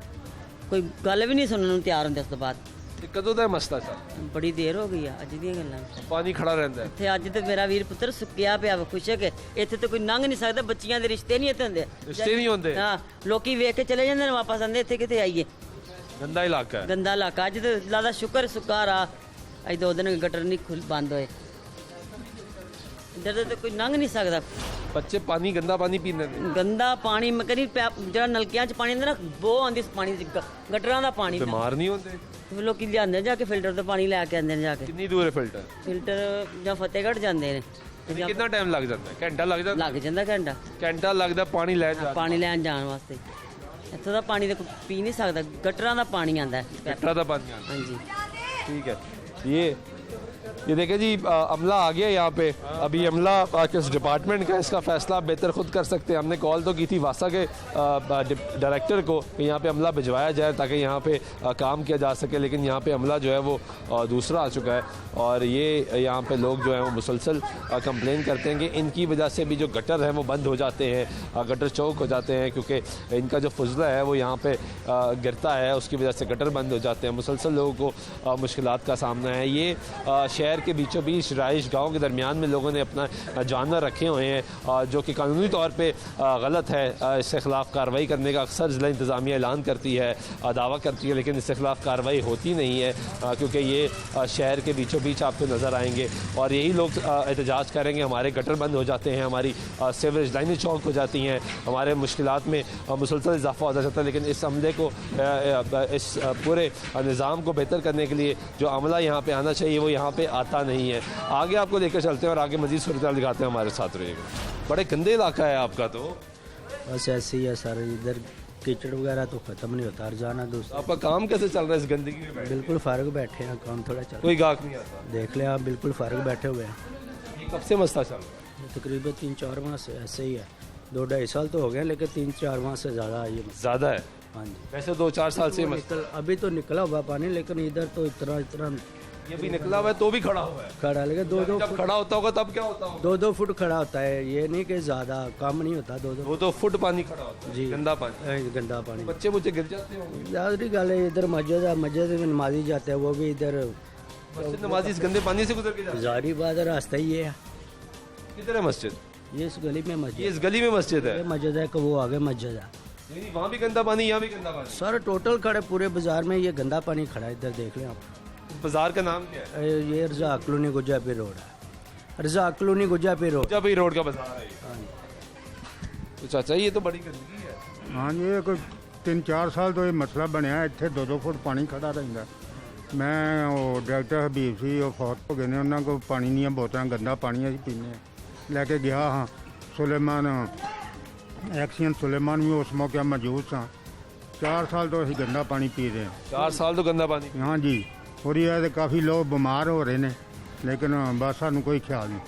ਕੋਈ ਗੱਲ ਵੀ ਨਹੀਂ ਸੁਣਨ ਨੂੰ ਤਿਆਰ ਹੁੰਦੇ ਉਸ ਤੋਂ ਬਾਅਦ। ਤੇ ਕਦੋਂ ਦਾ ਇਹ ਮਸਲਾ ਸਰ? ਬੜੀ ਦੇਰ ਹੋ ਗਈ ਆ ਅੱਜ ਦੀਆਂ ਗੱਲਾਂ। ਪਾਣੀ ਖੜਾ ਰਹਿੰਦਾ ਹੈ ਇੱਥੇ ਅੱਜ ਤੇ ਮੇਰਾ ਵੀਰ ਪੁੱਤਰ ਸੁੱਕਿਆ ਪਿਆ ਵਾ, ਖੁਸ਼ਕ ਹੈ। ਇੱਥੇ ਤੇ ਕੋਈ ਲੰਘ ਨਹੀਂ ਸਕਦਾ, ਬੱਚੀਆਂ ਦੇ ਰਿਸ਼ਤੇ ਨਹੀਂ ਇੱਥੇ ਹੁੰਦੇ। ਰਿਸ਼ਤੇ ਨਹੀਂ ਹੁੰਦੇ? ਹਾਂ, ਲੋਕੀ ਵੇਖ ਕੇ ਚਲੇ ਜਾਂਦੇ ਨੇ, ਵਾਪਸ ਆਉਂਦੇ ਇੱਥੇ ਕਿਤੇ ਆਈਏ। ਗੰਦਾ ਇਲਾਕਾ ਹੈ, ਗੰਦਾ ਇਲਾਕਾ। ਅੱਜ ਤੇ ਲਾਦਾ ਸ਼ੁਕਰ ਸੁੱਕਾ ਰਾ, ਅੱਜ 2 ਦਿਨ ਗਟਰ ਨਹੀਂ ਬੰਦ ਹੋਏ, ਇੱਧਰ ਤੇ ਕੋਈ ਲੰਘ ਨਹੀਂ ਸਕਦਾ। ਬੱਚੇ ਪਾਣੀ ਗੰਦਾ ਪਾਣੀ ਪੀਂਦੇ ਨੇ। ਗੰਦਾ ਪਾਣੀ ਮੈਂ ਕਹਿੰਦੀ ਜਿਹੜਾ ਨਲਕਿਆਂ 'ਚ ਪਾਣੀ ਹੁੰਦਾ ਨਾ, ਬੋ ਆਉਂਦੀ ਪਾਣੀ ਦੀ, ਗਟਰਾਂ ਦਾ ਪਾਣੀ। ਬਿਮਾਰ ਨਹੀਂ ਹੁੰਦੇ? ਲੋਕੀ ਲਿਆਉਂਦੇ ਜਾ ਕੇ ਫਿਲਟਰ ਤੋਂ ਪਾਣੀ ਲੈ ਕੇ ਆਉਂਦੇ ਨੇ ਜਾ ਕੇ। ਕਿੰਨੀ ਦੂਰ ਹੈ ਫਿਲਟਰ? ਫਿਲਟਰ ਜਾਂ ਫਤਿਹਗੜ੍ਹ ਜਾਂਦੇ ਨੇ। ਕਿੰਨਾ ਟਾਈਮ ਲੱਗ ਜਾਂਦਾ ਹੈ? ਘੰਟਾ ਲੱਗ ਜਾਂਦਾ? ਲੱਗ ਜਾਂਦਾ ਘੰਟਾ। ਘੰਟਾ ਲੱਗਦਾ ਪਾਣੀ ਲੈਣ ਜਾਣ? ਪਾਣੀ ਲੈਣ ਜਾਣ ਵਾਸਤੇ। ਇੱਥੋਂ ਦਾ ਪਾਣੀ ਤਾਂ ਪੀ ਨਹੀਂ ਸਕਦਾ, ਗਟਰਾਂ ਦਾ ਪਾਣੀ ਆਉਂਦਾ है। गटरा का पानी आना। हाँ जी ठीक है। ये देखें जी, अमला आ गया यहाँ पे। अभी अमला किस डिपार्टमेंट का, इसका फैसला बेहतर खुद कर सकते हैं। हमने कॉल तो की थी वासा के डायरेक्टर को कि यहाँ पे अमला भिजवाया जाए ताकि यहाँ पे काम किया जा सके, लेकिन यहाँ पे अमला जो है वो दूसरा आ चुका है। और ये यहाँ पे लोग जो हैं वो मुसलसल कंप्लेन करते हैं कि इनकी वजह से भी जो गटर हैं वो बंद हो जाते हैं, गटर चौक हो जाते हैं, क्योंकि इनका जो फुजला है वो यहाँ पे गिरता है, उसकी वजह से गटर बंद हो जाते हैं। मुसलसल लोगों को मुश्किलात का सामना है। ये शहर के बीचों बीच रहाइश गाँव के दरमियान में लोगों ने अपना जानवर रखे हुए हैं, जो कि कानूनी तौर पे गलत है। इसके ख़िलाफ़ कार्रवाई करने का अक्सर ज़िला इंतज़ामिया ऐलान करती है, दावा करती है, लेकिन इसके ख़िलाफ़ कार्रवाई होती नहीं है, क्योंकि ये शहर के बीचों बीच आपको नज़र आएंगे। और यही लोग एहतजाज करेंगे, हमारे गटर बंद हो जाते हैं, हमारी सीवरेज लाइनें चौक हो जाती हैं, हमारे मुश्किलात में मुसलसल इजाफा होता जाता है। लेकिन इस अमले को, इस पूरे निज़ाम को बेहतर करने के लिए जो अमला यहाँ पर आना चाहिए वो यहाँ पर आता नहीं है। आगे आपको लेकर चलते हैं और आगे मजीद सूरत दिखाते हैं, हमारे साथ रहिएगा। बड़े गंदे इलाका है आपका तो। बस ऐसे ही है सर, इधर कीचड़ वगैरह तो खत्म नहीं होता। रोजाना दोस्त आपका काम कैसे चल रहा है इस गंदगी में? बिल्कुल फारग बैठे हैं, काम थोड़ा चल, कोई गाहक नहीं आता? देख लें आप, बिल्कुल फारग बैठे हुए हैं। कब से मसला चल रहा है? तकरीबन 3-4 माह से ऐसे ही है। 2-2.5 साल तो हो गए, लेकिन 3-4 माह से ज़्यादा है ये। ज़्यादा है? हाँ जी। वैसे 2-4 साल से अभी तो निकला हुआ पानी, लेकिन इधर तो इतना ये भी निकला हुआ है तो भी खड़ा हुआ है। खड़ा, लेकिन 2-2 जब खड़ा होता होगा तब क्या होता होगा? 2-2 फुट खड़ा होता है, ये नहीं कि ज़्यादा कम नहीं होता। 2-2 फुट पानी खड़ा होता है जी, गंदा पानी। गंदा पानी। बच्चे मुझे गिर जाते होंगे? ज़्यादा गल है, इधर मस्जिद है, मस्जिद में नमाजी जाते हैं, वो भी इधर नमाजी इस गंदे पानी से गुजर के जाते हैं। जारी बात है, रास्ता ही है। किधर है मस्जिद? ये इस गली में मस्जिद। ये इस गली में मस्जिद है? मस्जिद है कि वो आगे मस्जिद है। नहीं, वहाँ भी गंदा पानी, यहाँ भी गंदा पानी। सर टोटल खड़े पूरे बाजार में ये गंदा पानी खड़ा है, इधर देख लें आप। बाजार का नाम क्या है? ये रज़ाक कॉलोनी गुज्जापीर रोड है। रज़ाक कॉलोनी गुज्जापीर रोड, गुज्जापीर रोड का बाजार है। तो चाचा ये तो बड़ी गंदगी है। हाँ जी, ये कोई 3-4 साल तो ये मसला बनया, इतने 2-2 फुट पानी खड़ा रहिंदा। मैं वो डायरेक्टर हबीब सी वो फौत हो गए ने, उन्होंने को पानी दी बोतलां गंदा पानी असीं पीने लैके गया। हाँ, सुलेमान एक्सीएन सुलेमान भी उस मौके मौजूद सा। 4 साल तो असीं गंदा पानी पी रहे हैं। 4 साल तो गंदा पानी? हाँ जी, और ये काफ़ी लोग बीमार हो रहे हैं, लेकिन बस सानू कोई ख्याल नहीं,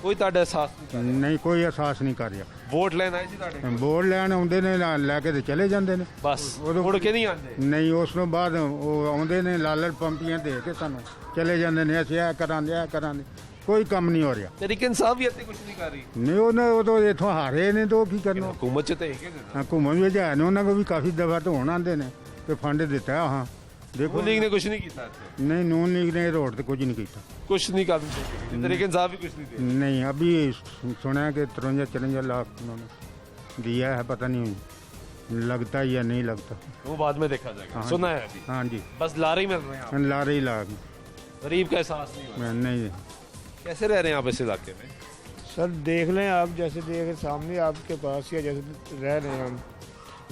कोई ताड़ा एहसास नहीं, कोई एहसास नहीं कर रहा। वोट लेना है जी ताड़े? वोट लैन आउंदे ने, लैके ते चले जांदे ने, बस मुड़ के नहीं आते? नहीं, उस तो बाद वो आउंदे ने लालच पंपियां दे के सानू चले जांदे ने, असीं ऐ करांदे, कोई काम नहीं हो रहा। तरीके इंसाफ भी इतनी कुछ नहीं कर रही? नहीं, वो तो इथों हारे ने तो की करना। हुकूमत च तो है हुकूमत भी है, उन्होंने को भी काफ़ी दफा तो होना आते ने कि फंड दिता है। हाँ देखो, लीग ने कुछ नहीं किया? नहीं, नून लीग ने रोड तो कुछ नहीं किया, कुछ नहीं कर तरीके इंसाफ भी कुछ नहीं दिया। नहीं, अभी सुना है कि 53-54 लाख उन्होंने दिया है, पता नहीं लगता या नहीं लगता, वो बाद में देखा जाएगा। हाँ, सुना है अभी? हाँ जी, बस लारे ही मिल रहे हैं, लारे ही लाख। गरीब का एहसास नहीं? नहीं। कैसे रह रहे हैं आप इस इलाके में? सर देख लें आप, जैसे देख सामने आपके पास या जैसे रह रहे हैं हम,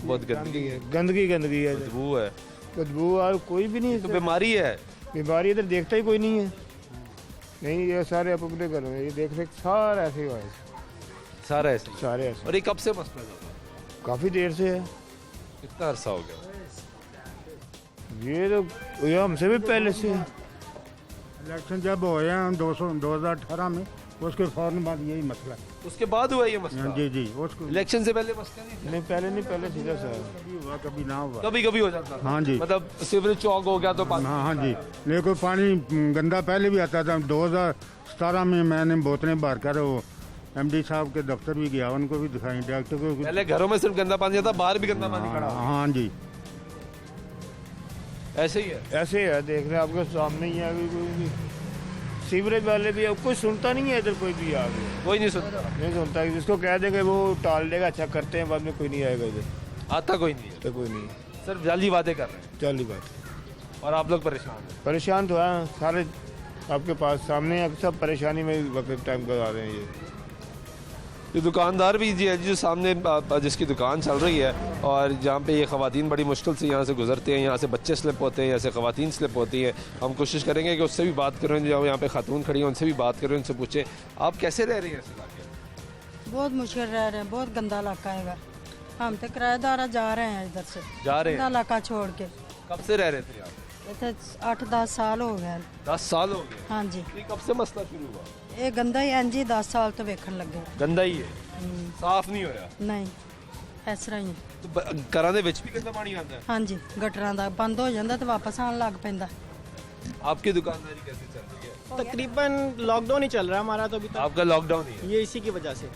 बहुत गंदगी है, गंदगी है, बदबू है, बदबू और कोई भी नहीं। तो बीमारी है, बीमारी इधर देखता ही कोई नहीं है। नहीं, ये सारे अपने घर में ये देख सारा ऐसे ही हुआ है, सारे ऐसे। और ये कब से मसला चल रहा है? काफ़ी देर से है। कितना अरसा हो गया? ये तो ये हमसे भी पहले से है। इलेक्शन जब हुए हैं 2018 में, उसके फौरन बाद यही मसला है। उसके बाद हुआ ये मसला? जी जी, उसको इलेक्शन से पहले मसला नहीं था? नहीं पहले सीधा सा है। कभी हुआ कभी ना हुआ, कभी कभी हो जाता था। हाँ जी, मतलब सीवरेज चौक हो गया तो पानी। हाँ जी, लेकिन पानी गंदा पहले भी आता था। 2017 में मैंने बोतलें भर कर वो MD साहब के दफ्तर भी गया, उनको भी दिखाई, डॉक्टर को। पहले घरों में सिर्फ गंदा पानी आता, बाहर भी गंदा पानी खड़ा। हाँ जी, ऐसे ही है, ऐसे ही है। देख रहे हैं आपके सामने ही है। कोई सीवरेज वाले भी कोई सुनता नहीं है इधर, कोई भी आ गया, कोई नहीं सुनता। जिसको कह देंगे वो टाल देगा, अच्छा करते हैं, बाद में कोई नहीं आएगा इधर। आता कोई नहीं है? तो कोई नहीं, सिर्फ जाली बातें कर रहे हैं। जाली बात। और आप लोग परेशान हैं? परेशान तो हैं सारे, आपके पास सामने है, सब परेशानी में वक्त टाइम गुजार रहे हैं। ये दुकानदार भी जी है जो सामने जिसकी दुकान चल रही है, और जहाँ पे ये ख़वातीन बड़ी मुश्किल से यहाँ से गुजरते हैं, यहाँ से बच्चे स्लिप होते हैं, यहाँ से ख़वातीन स्लिप होती हैं। हम कोशिश करेंगे कि उससे भी बात करें, जो यहाँ पे खातून खड़ी हैं उनसे भी बात करें, उनसे पूछें आप कैसे रह रही हैं इस इलाके में? बहुत मुश्किल रह रहे हैं, बहुत गंदा इलाका है। हम तो किराएदार जा रहे हैं इधर से, जा रहे हैं इलाका छोड़ के। कब से रह रहे थे आप? 8-10 साल हो गए। 10 साल हो गए? हाँ जी। कब से मसला शुरू हुआ? ये गंदा ही है जी, 10 साल तो वेखन लगे। गंदा ही है, साफ नहीं होया? नहीं, इस तरह ही। तो घरां दे विच भी गंदा पानी आता है? हाँ जी, गटरां दा बंद हो जाता तो वापस आने लग पैंदा। आपकी दुकानदारी कैसे चल रही है? तकरीबन लॉकडाउन ही चल रहा है हमारा तो अभी तक। आपका लॉकडाउन ही है? ये इसी की वजह से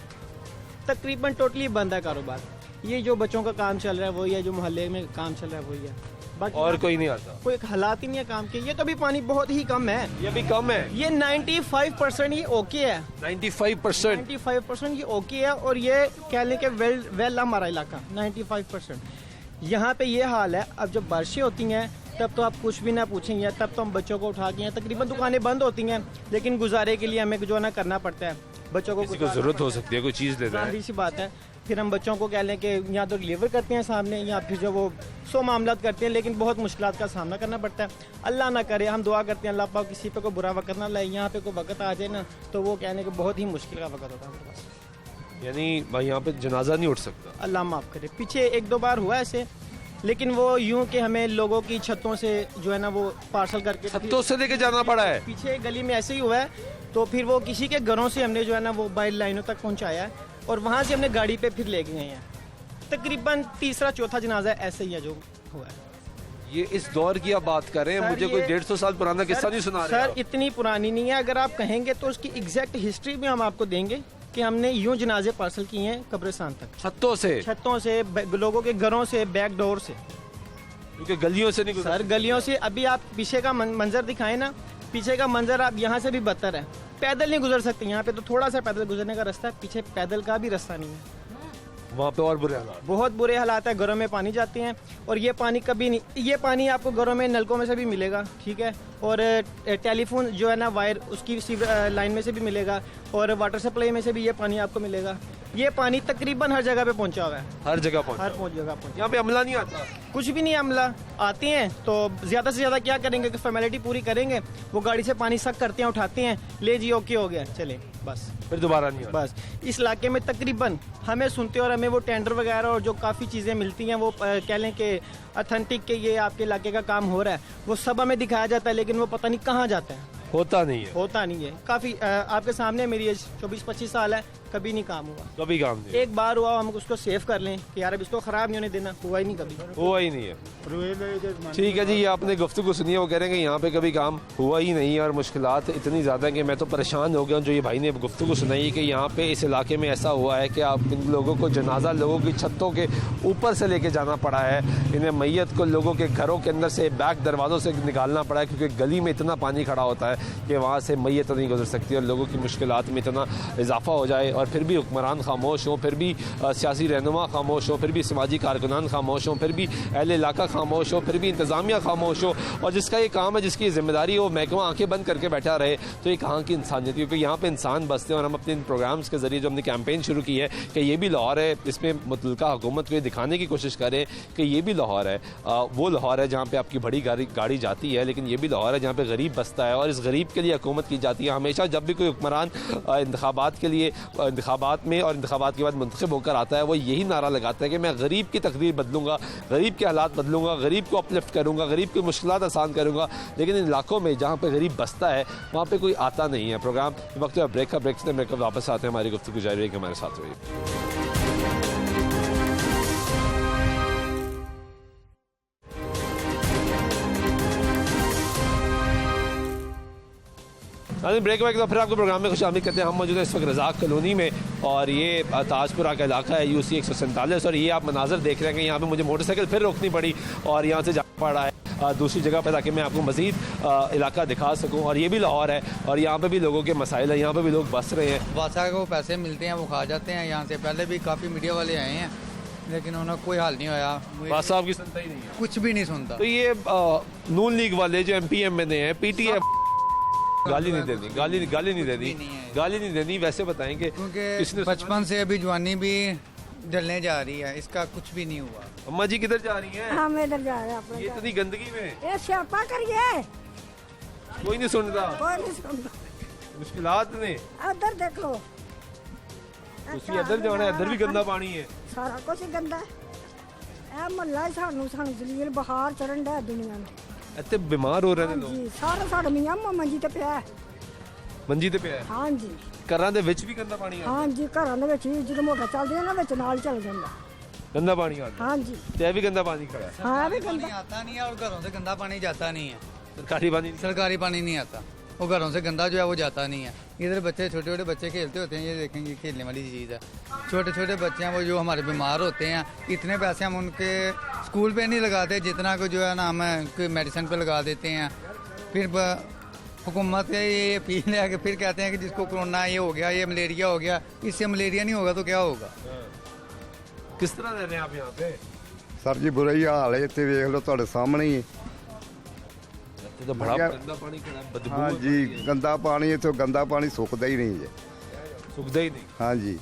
तकरीबन टोटली बंद है कारोबार। ये जो बच्चों का काम चल रहा है वही है, जो मोहल्ले में काम चल रहा है वही है, बाकी और कोई नहीं आता। कोई हालात ही नहीं है काम के। ये तो अभी पानी बहुत ही कम है। ये भी कम है? ये 95% ये ओके है। 95% ये ओके है। और ये कह लें कि वेल हमारा इलाका 95%। यहाँ पे ये हाल है। अब जब बारिशें होती हैं तब तो आप कुछ भी ना पूछेंगे, तब तो हम बच्चों को उठा के, तकरीबन दुकानें बंद होती हैं, लेकिन गुजारे के लिए हमें जो है ना करना पड़ता है। बच्चों को किसी को जरूरत हो सकती है, कोई चीज़ लेना है, सी बात है। फिर हम बच्चों को कह लें कि या तो डिलीवर करते हैं सामने, या फिर जो वो 100 मामलात करते हैं, लेकिन बहुत मुश्किलात का सामना करना पड़ता है। अल्लाह ना करे, हम दुआ करते हैं अल्लाह पाक किसी पे कोई बुरा वक्त ना लाए। यहाँ पे कोई वक्त आ जाए ना तो वो कहने के बहुत ही मुश्किल का वक्त होता है हमारे पास। यानी भाई यहाँ पे जनाजा नहीं उठ सकता? अल्लाह माफ़ करे। पीछे 1-2 बार हुआ ऐसे, लेकिन वो यूं कि हमें लोगों की छतों से जो है ना वो पार्सल करके छतों से लेके जाना पड़ा है। पीछे गली में ऐसे ही हुआ है, तो फिर वो किसी के घरों से हमने जो है ना वो बाइल लाइनों तक पहुंचाया है, और वहाँ से हमने गाड़ी पे फिर ले गए हैं। तकरीबन 3-4 जनाजा ऐसे ही है जो हुआ है। ये इस दौर की आप बात कर रहे हैं? मुझे कोई 150 साल पुराना किस्सा नहीं सुना रहे सर। इतनी पुरानी नहीं है, अगर आप कहेंगे तो उसकी एग्जैक्ट हिस्ट्री भी हम आपको देंगे कि हमने यूं जनाजे पार्सल किए हैं कब्रिस्तान तक, छतों से, लोगों के घरों से, बैक डोर से, क्योंकि गलियों से नहीं सर, गलियों से। अभी आप पीछे का मंजर दिखाएं ना, पीछे का मंजर आप यहाँ से भी बदतर है। पैदल नहीं गुजर सकते, यहाँ पे तो थोड़ा सा पैदल गुजरने का रास्ता है, पीछे पैदल का भी रास्ता नहीं है। वहाँ पे और बुरे हालात, बहुत बुरे हालात है। घरों में पानी जाते हैं, और ये पानी कभी नहीं, ये पानी आपको घरों में नलकों में से भी मिलेगा, ठीक है, और टेलीफोन जो है ना वायर उसकी लाइन में से भी मिलेगा, और वाटर सप्लाई में से भी ये पानी आपको मिलेगा। ये पानी तकरीबन हर जगह पे पहुंचा हुआ है, हर जगह पहुंचा। यहाँ पे अमला नहीं आता? कुछ भी नहीं अमला। आते हैं तो ज्यादा से ज्यादा क्या करेंगे कि फॉर्मेलिटी पूरी करेंगे, वो गाड़ी से पानी सक करते हैं, उठाते हैं, ले जी ओके हो गया, चले बस, फिर दोबारा नहीं आता। बस इस इलाके में तकरीबन हमें सुनते और हमें वो टेंडर वगैरह और जो काफ़ी चीज़ें मिलती हैं, वो कह लें कि अथेंटिक के ये आपके इलाके का काम हो रहा है, वो सब हमें दिखाया जाता है, लेकिन वो पता नहीं कहाँ जाता है, होता नहीं है। काफ़ी आपके सामने मेरी एज 24-25 साल है, कभी नहीं काम हुआ, कभी काम नहीं। एक बार हुआ, हम उसको सेव कर लें कि यार अब इसको ख़राब नहीं होने देना, हुआ ही नहीं, कभी हुआ ही नहीं है। ठीक है जी, ये आपने गुफ्तगू सुनी, वो कह रहे हैं कि यहाँ पे कभी काम हुआ ही नहीं है, और मुश्किलात इतनी ज़्यादा कि मैं तो परेशान हो गया हूँ। जो ये भाई ने गुफ्तगू सुनाई कि यहाँ पे इस इलाके में ऐसा हुआ है कि आप इन लोगों को जनाजा लोगों की छतों के ऊपर से लेके जाना पड़ा है, इन्हें मैयत को लोगों के घरों के अंदर से बैक दरवाज़ों से निकालना पड़ा है, क्योंकि गली में इतना पानी खड़ा होता है कि वहाँ से मैयत नहीं गुजर सकती, और लोगों की मुश्किलात में इतना इजाफा हो जाए, और फिर भी हुक्मरान खामोश हों, फिर भी सियासी रहनुमा खामोश हो, फिर भी समाजी कारकुनान खामोश हों, फिर भी अहले इलाका खामोश हो, फिर भी इंतज़ामिया खामोश हो, और जिसका ये काम है, जिसकी जिम्मेदारी हो, महकमा आंखें बंद करके बैठा रहे, तो ये कहाँ की इंसानियत, क्योंकि यहाँ पे इंसान बसते हैं। और हम अपने इन प्रोग्राम्स के ज़रिए जो हमने कैंपेन शुरू की है कि ये भी लाहौर है, इसमें मुतल्लिका हुकूमत को ये दिखाने की कोशिश करें कि ये भी लाहौर है, वो लाहौर है जहाँ पर आपकी बड़ी गाड़ी जाती है, लेकिन ये भी लाहौर है जहाँ पर गरीब बसता है, और इस गरीब गरीब के लिए हुकूमत की जाती है। हमेशा जब भी कोई हुक्मरान इंतखाबात के लिए इंतखाबात में और इंतखाबात के बाद मुंतखब होकर आता है वो यही नारा लगाता है कि मैं गरीब की तकदीर बदलूंगा, गरीब के हालात बदलूंगा, गरीब को अपलिफ्ट करूंगा, गरीब की मुश्किलात आसान करूंगा। लेकिन इन इलाकों में जहाँ पे गरीब बसता है वहाँ पे कोई आता नहीं है। प्रोग्राम वक्त ब्रेक का ब्रेक से ब्रेक वापस आते हैं, हमारी गुफ्तगू जारी रहेगी, हमारे साथ रहिए। ब्रेक बैक तो फिर आपको प्रोग्राम में खुशामदीद करते हैं। हम मौजूद हैं इस वक्त रज़ाक कॉलोनी में और ये ताजपुरा का इलाका है, UC 147। और ये आप मनाजर देख रहे हैं कि यहाँ पे मुझे मोटरसाइकिल फिर रोकनी पड़ी और यहाँ से जाना पड़ा है दूसरी जगह पर ताकि मैं आपको मज़ीद इलाका दिखा सकूँ। और ये भी लाहौर है और यहाँ पर भी लोगों के मसाइल हैं, यहाँ पर भी लोग बस रहे हैं। वासा को पैसे मिलते हैं वो खा जाते हैं। यहाँ से पहले भी काफ़ी मीडिया वाले आए हैं लेकिन उन्हें कोई हाल नहीं होया। वासा साहब की सुनता ही नहीं है, कुछ भी नहीं सुनता। तो ये नून लीग वाले जो MP MNA हैं, PTF गाली नहीं देनी, गाली नहीं देनी, गाली नहीं देनी। वैसे बताएं कि क्योंकि बचपन से अभी जवानी भी ढलने जा रही है, इसका कुछ भी नहीं हुआ। अम्मा जी किधर जा रही हैं? हम इधर जा रहे हैं। ये इतनी गंदगी में ये स्यापा करिए, कोई नहीं सुनता, कोई नहीं सुनता। मुश्किलात ने इधर देखो, ਤੁਸੀਂ ਇੱਧਰ ਜਾਣਾ ਹੈ, ਇੱਧਰ ਵੀ ਗੰਦਾ ਪਾਣੀ ਹੈ, ਸਾਰਾ ਕੁਝ ਗੰਦਾ ਹੈ। ਇਹ ਮਹੱਲਾ ਸਾਨੂੰ ਜਲੀਲ ਬੁਖਾਰ ਚੜਨ ਦਾ ਦੁਨੀਆ ਨੂੰ। ਇੱਥੇ ਬਿਮਾਰ ਹੋ ਰਹੇ ਨੇ ਲੋਕ। ਜੀ ਸਾਰਾ ਸਾਡਾ ਮੀਆਂ ਮੰਜੀ ਤੇ ਪਿਆ ਹੈ, ਮੰਜੀ ਤੇ ਪਿਆ ਹੈ। ਹਾਂਜੀ ਘਰਾਂ ਦੇ ਵਿੱਚ ਵੀ ਗੰਦਾ ਪਾਣੀ ਆ। ਹਾਂਜੀ ਘਰਾਂ ਦੇ ਵਿੱਚ ਵੀ ਜਦੋਂ ਮੋਟਰ ਚੱਲਦੀ ਹੈ ਨਾ ਵਿੱਚ ਨਾਲ ਚੱਲ ਜਾਂਦਾ गंदा पानी आता है। हाँ जी, ते भी गंदा पानी खड़ा है। हाँ भी गंदा आता नहीं है और घरों से गंदा पानी जाता नहीं है। सरकारी पानी नहीं आता, वो घरों से गंदा जो है वो जाता नहीं है। इधर बच्चे छोटे छोटे बच्चे खेलते होते हैं, ये देखेंगे खेलने वाली चीज़ है। छोटे छोटे बच्चे हैं वो जो हमारे बीमार होते हैं, इतने पैसे हम उनके स्कूल पे नहीं लगाते जितना को जो है ना हम कोई मेडिसिन पे लगा देते हैं। फिर हुकूमत ये अपील है कि फिर कहते हैं कि जिसको कोरोना ये हो गया, ये मलेरिया हो गया, इससे मलेरिया नहीं होगा तो क्या होगा। किस तरह रह रहे हैं आप यहाँ पे? सर जी बुरा ही हाल है, इतने देख लो तुहाडे सामने ही। तो बड़ा गंदा पानी खड़ा है, बदबू। हाँ जी, गंदा पानी, इत्थों गंदा पानी सुकदा ही नहीं है, सुकदा ही नहीं। हाँ जी,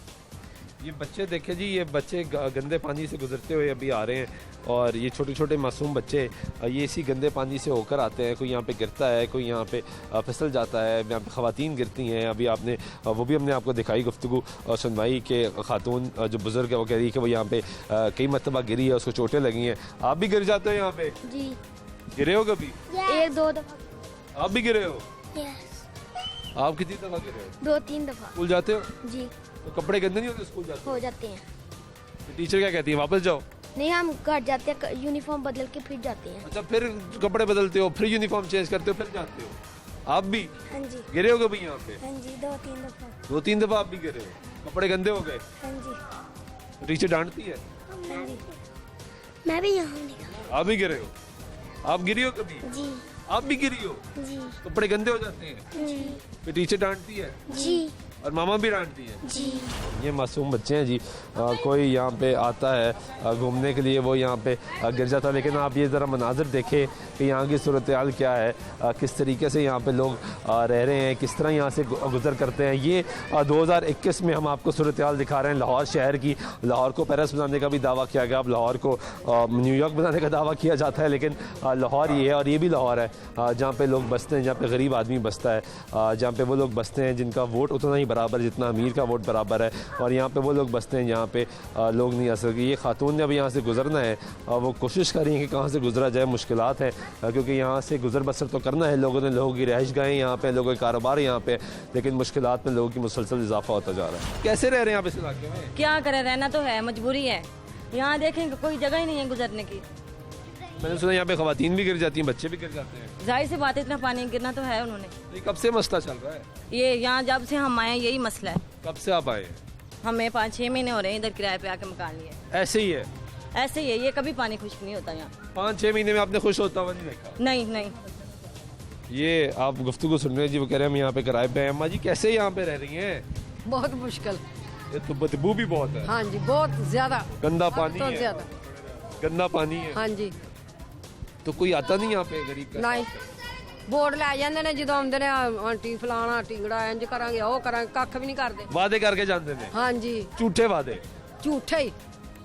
ये बच्चे देखे जी, ये बच्चे गंदे पानी से गुजरते हुए अभी आ रहे हैं और ये छोटे छोटे मासूम बच्चे ये इसी गंदे पानी से होकर आते हैं। कोई यहाँ पे गिरता है, कोई यहाँ पे फिसल जाता है, यहाँ पे ख़वातीन गिरती हैं। अभी आपने वो भी हमने आपको दिखाई गुफ्तगू और सुनवाई के खातून जो बुज़ुर्ग है वो कह रही है कि वो यहाँ पे कई मरतबा गिरी है, उसको चोटें लगी हैं। आप भी गिर जाते हो यहाँ पे? जी। गिरे हो कभी? एक दो दफा। आप भी गिरे हो? यस। आप कितनी दफ़ा गिरे हो? 2-3 दफा। स्कूल जाते हो? जी। तो कपड़े गंदे नहीं होते स्कूल जाते? हो जाते हैं। तो टीचर क्या कहती है, वापस जाओ? नहीं, हम घर जाते हैं, यूनिफॉर्म बदल के फिर जाते हैं। अच्छा, फिर कपड़े बदलते हो, फिर यूनिफॉर्म चेंज करते हो, फिर जाते हो। आप भी? हाँ जी। गिरे हो कभी यहाँ पे? हाँ जी, 2-3 दफा। 2-3 दफा आप भी गिरे हो? कपड़े गंदे हो गए? हाँ जी। टीचर डांटती है? हाँ जी। मैं भी यहाँ निकला। आप भी गिरे हो? आप गिरी हो कभी? जी। आप भी गिरी हो? जी। कपड़े गंदे हो जाते हैं? जी। फिर टीचर डांटती है? जी। और मामा भी डांटती है? जी। ये मासूम बच्चे हैं जी, कोई यहाँ पे आता है घूमने के लिए, वो यहाँ पे गिर जाता है। लेकिन आप ये ज़रा मनाज़र देखें कि यहाँ की सूरत हाल क्या है, किस तरीके से यहाँ पे लोग रह रहे हैं, किस तरह यहाँ से गुजर करते हैं। ये 2021 में हम आपको सूरत हाल दिखा रहे हैं लाहौर शहर की। लाहौर को पेरिस बनाने का भी दावा किया गया, अब लाहौर को न्यूयॉर्क बनाने का दावा किया जाता है, लेकिन लाहौर ये है और ये भी लाहौर है जहाँ पर लोग बसते हैं, जहाँ पर गरीब आदमी बसता है, जहाँ पर वो लोग बसते हैं जिनका वोट उतना ही बराबर जितना अमीर का वोट बराबर है। और यहाँ पे वो लोग बसते हैं जहाँ पे लोग नहीं आ सकते। ये खातून ने अभी यहाँ से गुजरना है और वो कोशिश कर रही है कि कहाँ से गुजरा जाए। मुश्किलात हैं क्योंकि यहाँ से गुजर बसर तो करना है लोगों ने, लोगों की रहाइश गाहें यहाँ पे, लोगों के कारोबार यहाँ पे, लेकिन मुश्किलात में लोगों की मुसलसल इजाफा होता जा रहा है। कैसे रह रहे हैं आप इस इलाके में? क्या करें, रहना तो है, मजबूरी है। यहाँ देखेंगे कोई जगह ही नहीं है गुजरने की। मैंने सुना यहाँ पे खवातीन भी गिर जाती हैं, बच्चे भी गिर जाते हैं। जाहिर सी बात है, इतना पानी गिरना तो है उन्होंने। ये कब से मसला चल रहा है? ये यहाँ जब से हम आए यही मसला है। कब से आप आए? हमें 5-6 महीने हो रहे हैं इधर किराए पे आके मकान लिए। ऐसे ही है? ऐसे ही है, ये कभी पानी खुश्क नहीं होता यहाँ। 5-6 महीने में आपने खुश होता हुआ नहीं देखा? नहीं नहीं। ये आप गुफ्तगू सुन रहे हैं जी, वो कह रहे हैं हम यहाँ पे किराए पे हैं। अम्मा जी कैसे यहाँ पे रह रही हैं? बहुत मुश्किल। ये तो बदबू भी बहुत है। हाँ जी, बहुत ज्यादा। गंदा पानी तो है। ज्यादा गंदा पानी है। हाँ जी। तो कोई आता नहीं यहाँ पे गरीब का? नहीं, बोर्ड लै जाते हैं जो आते हैं, आंटी फलाना टिंगड़ा इंज करांगे, वो करांगे, कख भी नहीं करते। वादे करके जाते थे? हाँ जी। झूठे वादे? झूठे ही